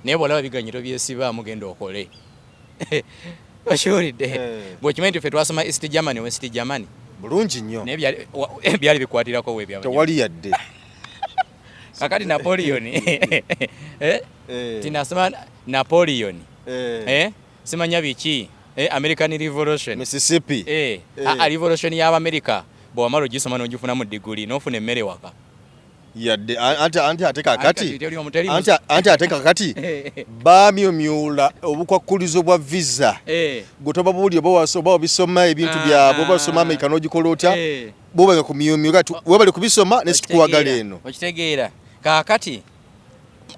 naye bw'olaba biganyiro byesiba mugenda okole Oshuulidde. Bw'okimanyi nti ffe twasoma East Germany. Bulungi nnyo. Byali bikwatirako weebya. Tewali yadde. Kakati Napoleon. Tinasoma Napoleon. Simanya biki. American Revolution. Mississippi. Revolution y'Amerika. Bw'amala ogisoma n'ogifunamu diguli n'ofuna emmere waka. Yadde anti ateka akati. Anti ateka akati. Baamyomyola obukwakulizo bwa visa. Gotoba buli oba bisoma ebintu byabo basoma America n'ogikola otya. Boba kumyomyo gatu webale kubisoma nesitukuwagala eno. Okitegeera. Kakati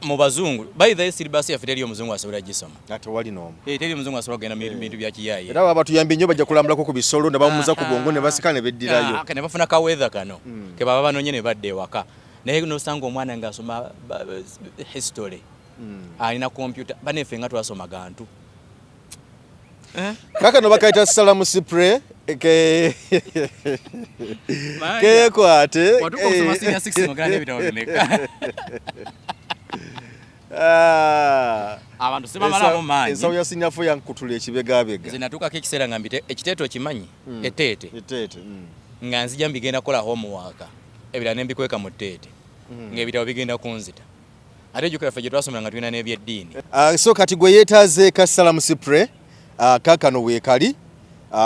mu bazungu by the syllabus ya fiteri omuzungu asobola gisoma ate wali no teri omuzungu asobola genda bintu bya kiyaye era abantu yambi nnyo bajja kulambulako ku bisolo ndabamuza ku bongo ne basika ne beddirayo ne bafuna ka weather kano ke baba banonye ne badde waka naye no sanga omwana nga asoma history alina computer banefe nga twasoma gantu kaka no bakaita salamu spray ke kwate watuko kusoma senior 6 magana bitaoneka abantu sebamala mu manyi ensawo ya sinyafu yankutula ekibegabega zinatuka kekisera ngambite ekiteto kimanyi etete nga nzija mbigenda kola homework ebira nembikweka mu tete ngebitabo bigenda kunzita ate jukira ffe twasomera nga tulina n'ebyeddiini so kati gwe yeetaaze ka salamu spray kakano weekali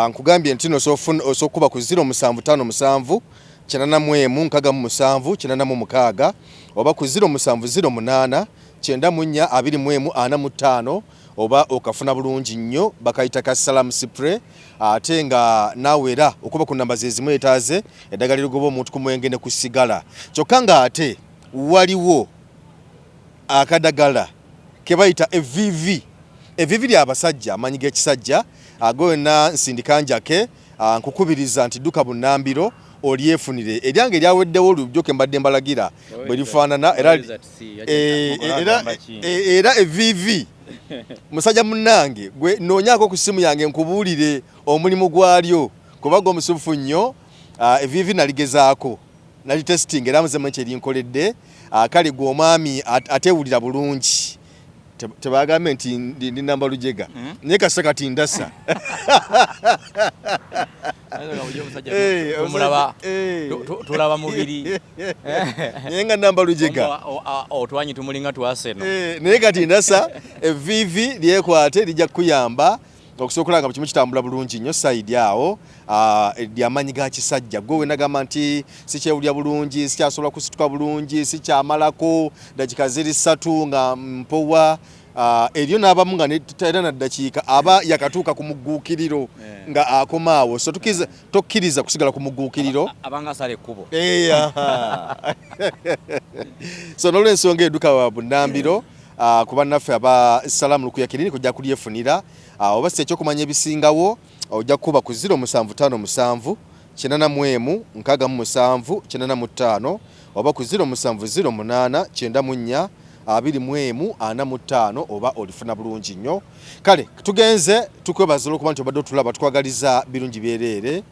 nkugambye nti no osokuba ku 0757 94 oba ku 0708 94 oba okafuna bulungi nnyo bakayita ka salamu spray ate nga nawe era okuba ku namba zezimu etaaze eddagala ligoba omuntu ku mwenge ne ku sigala kyokka nga ate waliwo akadagala ke bayita evivi ly'abasajja amanyi g'ekisajja agona nsindikanjake nkukubiriza nti duka bunambiro olyefunire eryange lyaweddewo olujjoke mbadde mbalagira bwe lifaanana era evivi musajja munnange gwe noonyako ku ssimu yange nkubuulire omulimu gwalyo kubaga omusufu nnyo evivi naligezaako nali testing era muzemu ekyelinkoledde kale gwe omwami ateewulira bulungi tebagambe nti ndi namba lujega naye kasita kati ndasa tulaba mubiri naye nga namba lujega otwanyi tumulinga twaseno naye kati ndasa evivi lyekwate lijja kukuyamba okusobola nga kimu kitambula bulungi nnyo sayidi awo lyamanyi ga kisajja gwe wenagamba nti sikyewulya bulungi sikyasobola kusituka bulungi sikyamalako dakika 3 nga mpowa eryo n'abamu nga netera na ddakiika aba yakatuuka ku mugguukiriro nga akomaawo so tokkiriza kusigala ku mugguukiriro abanga asala ekkubo so n'olwensonga eduka wa bunnambiro ku bannaffe aba salamu lukuyakiriri kujja kulyefunira oba si ekyokumanya ebisingawo ojja kuba ku 0757 94 oba ku 0708 94 oba olifuna bulungi nnyo kale tugenze tukwebazala okuba nti obadde otulaba twagaliza birungi byereere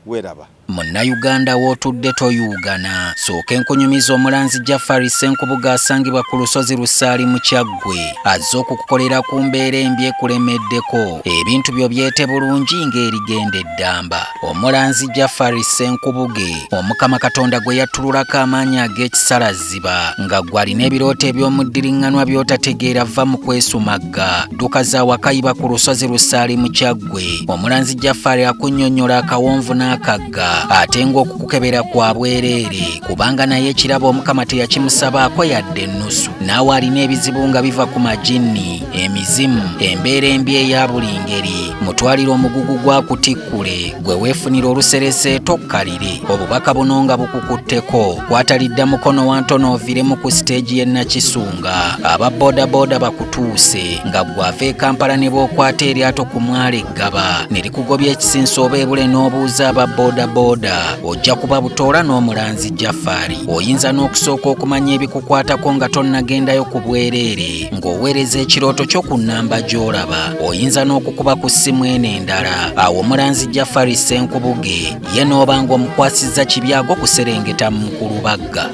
weraba Munnayuganda w'otudde toyugana sooka enkunyumiza omulanzi Jafari Ssenkubuga asangibwa ku lusozi Lusaali mu Kyaggwe azze okukukolera ku mbeera embi ekulemeddeko ebintu byo byete bulungi ng'erigenda eddamba omulanzi Jafari Ssenkubuge Omukama Katonda gwe yattululako amaanyi ag'ekisalaziba nga gwalina ebirooto eby'omuddiriŋŋanwa by'otategeera va mu kwesumagga dduka za wakayiba ku lusozi Lusaali mu Kyaggwe omulanzi Jafari akunnyonnyola akawonvu n'akagga ate ng'okukukebera kwa bwereere kubanga naye ekirabo Omukama teyakimusabaako yadde ennusu naawe alina ebizibu nga biva ku majinni emizimu embeera embi eya buli ngeri mutwalire omugugu gwa kutikkule gwe weefunira oluserese tokkalire obubaka buno nga bukukutteko kwatalidda mukono wa ntono oviremu ku siteegi y'e Nakisunga aba bodaboda bakutuuse nga gwava e Kampala ne bw'okwata eryato ku mwalo Eggaba ne likugobya ekisinsa oba ebule n'obuuza aba bodaboda ojja kuba butoola n'omulanzi Jafari oyinza n'okusooka okumanya ebikukwatako nga tonnagendayo ku bwereere ng'oweereza ekirooto kyo ku nnamba gy'olaba oyinza n'okukuba ku ssimu eno endala awo omulanzi Jafari Ssenkubuge ye n'oba ng'omukwasizza kibyago kuserengeta mu Kulubagga.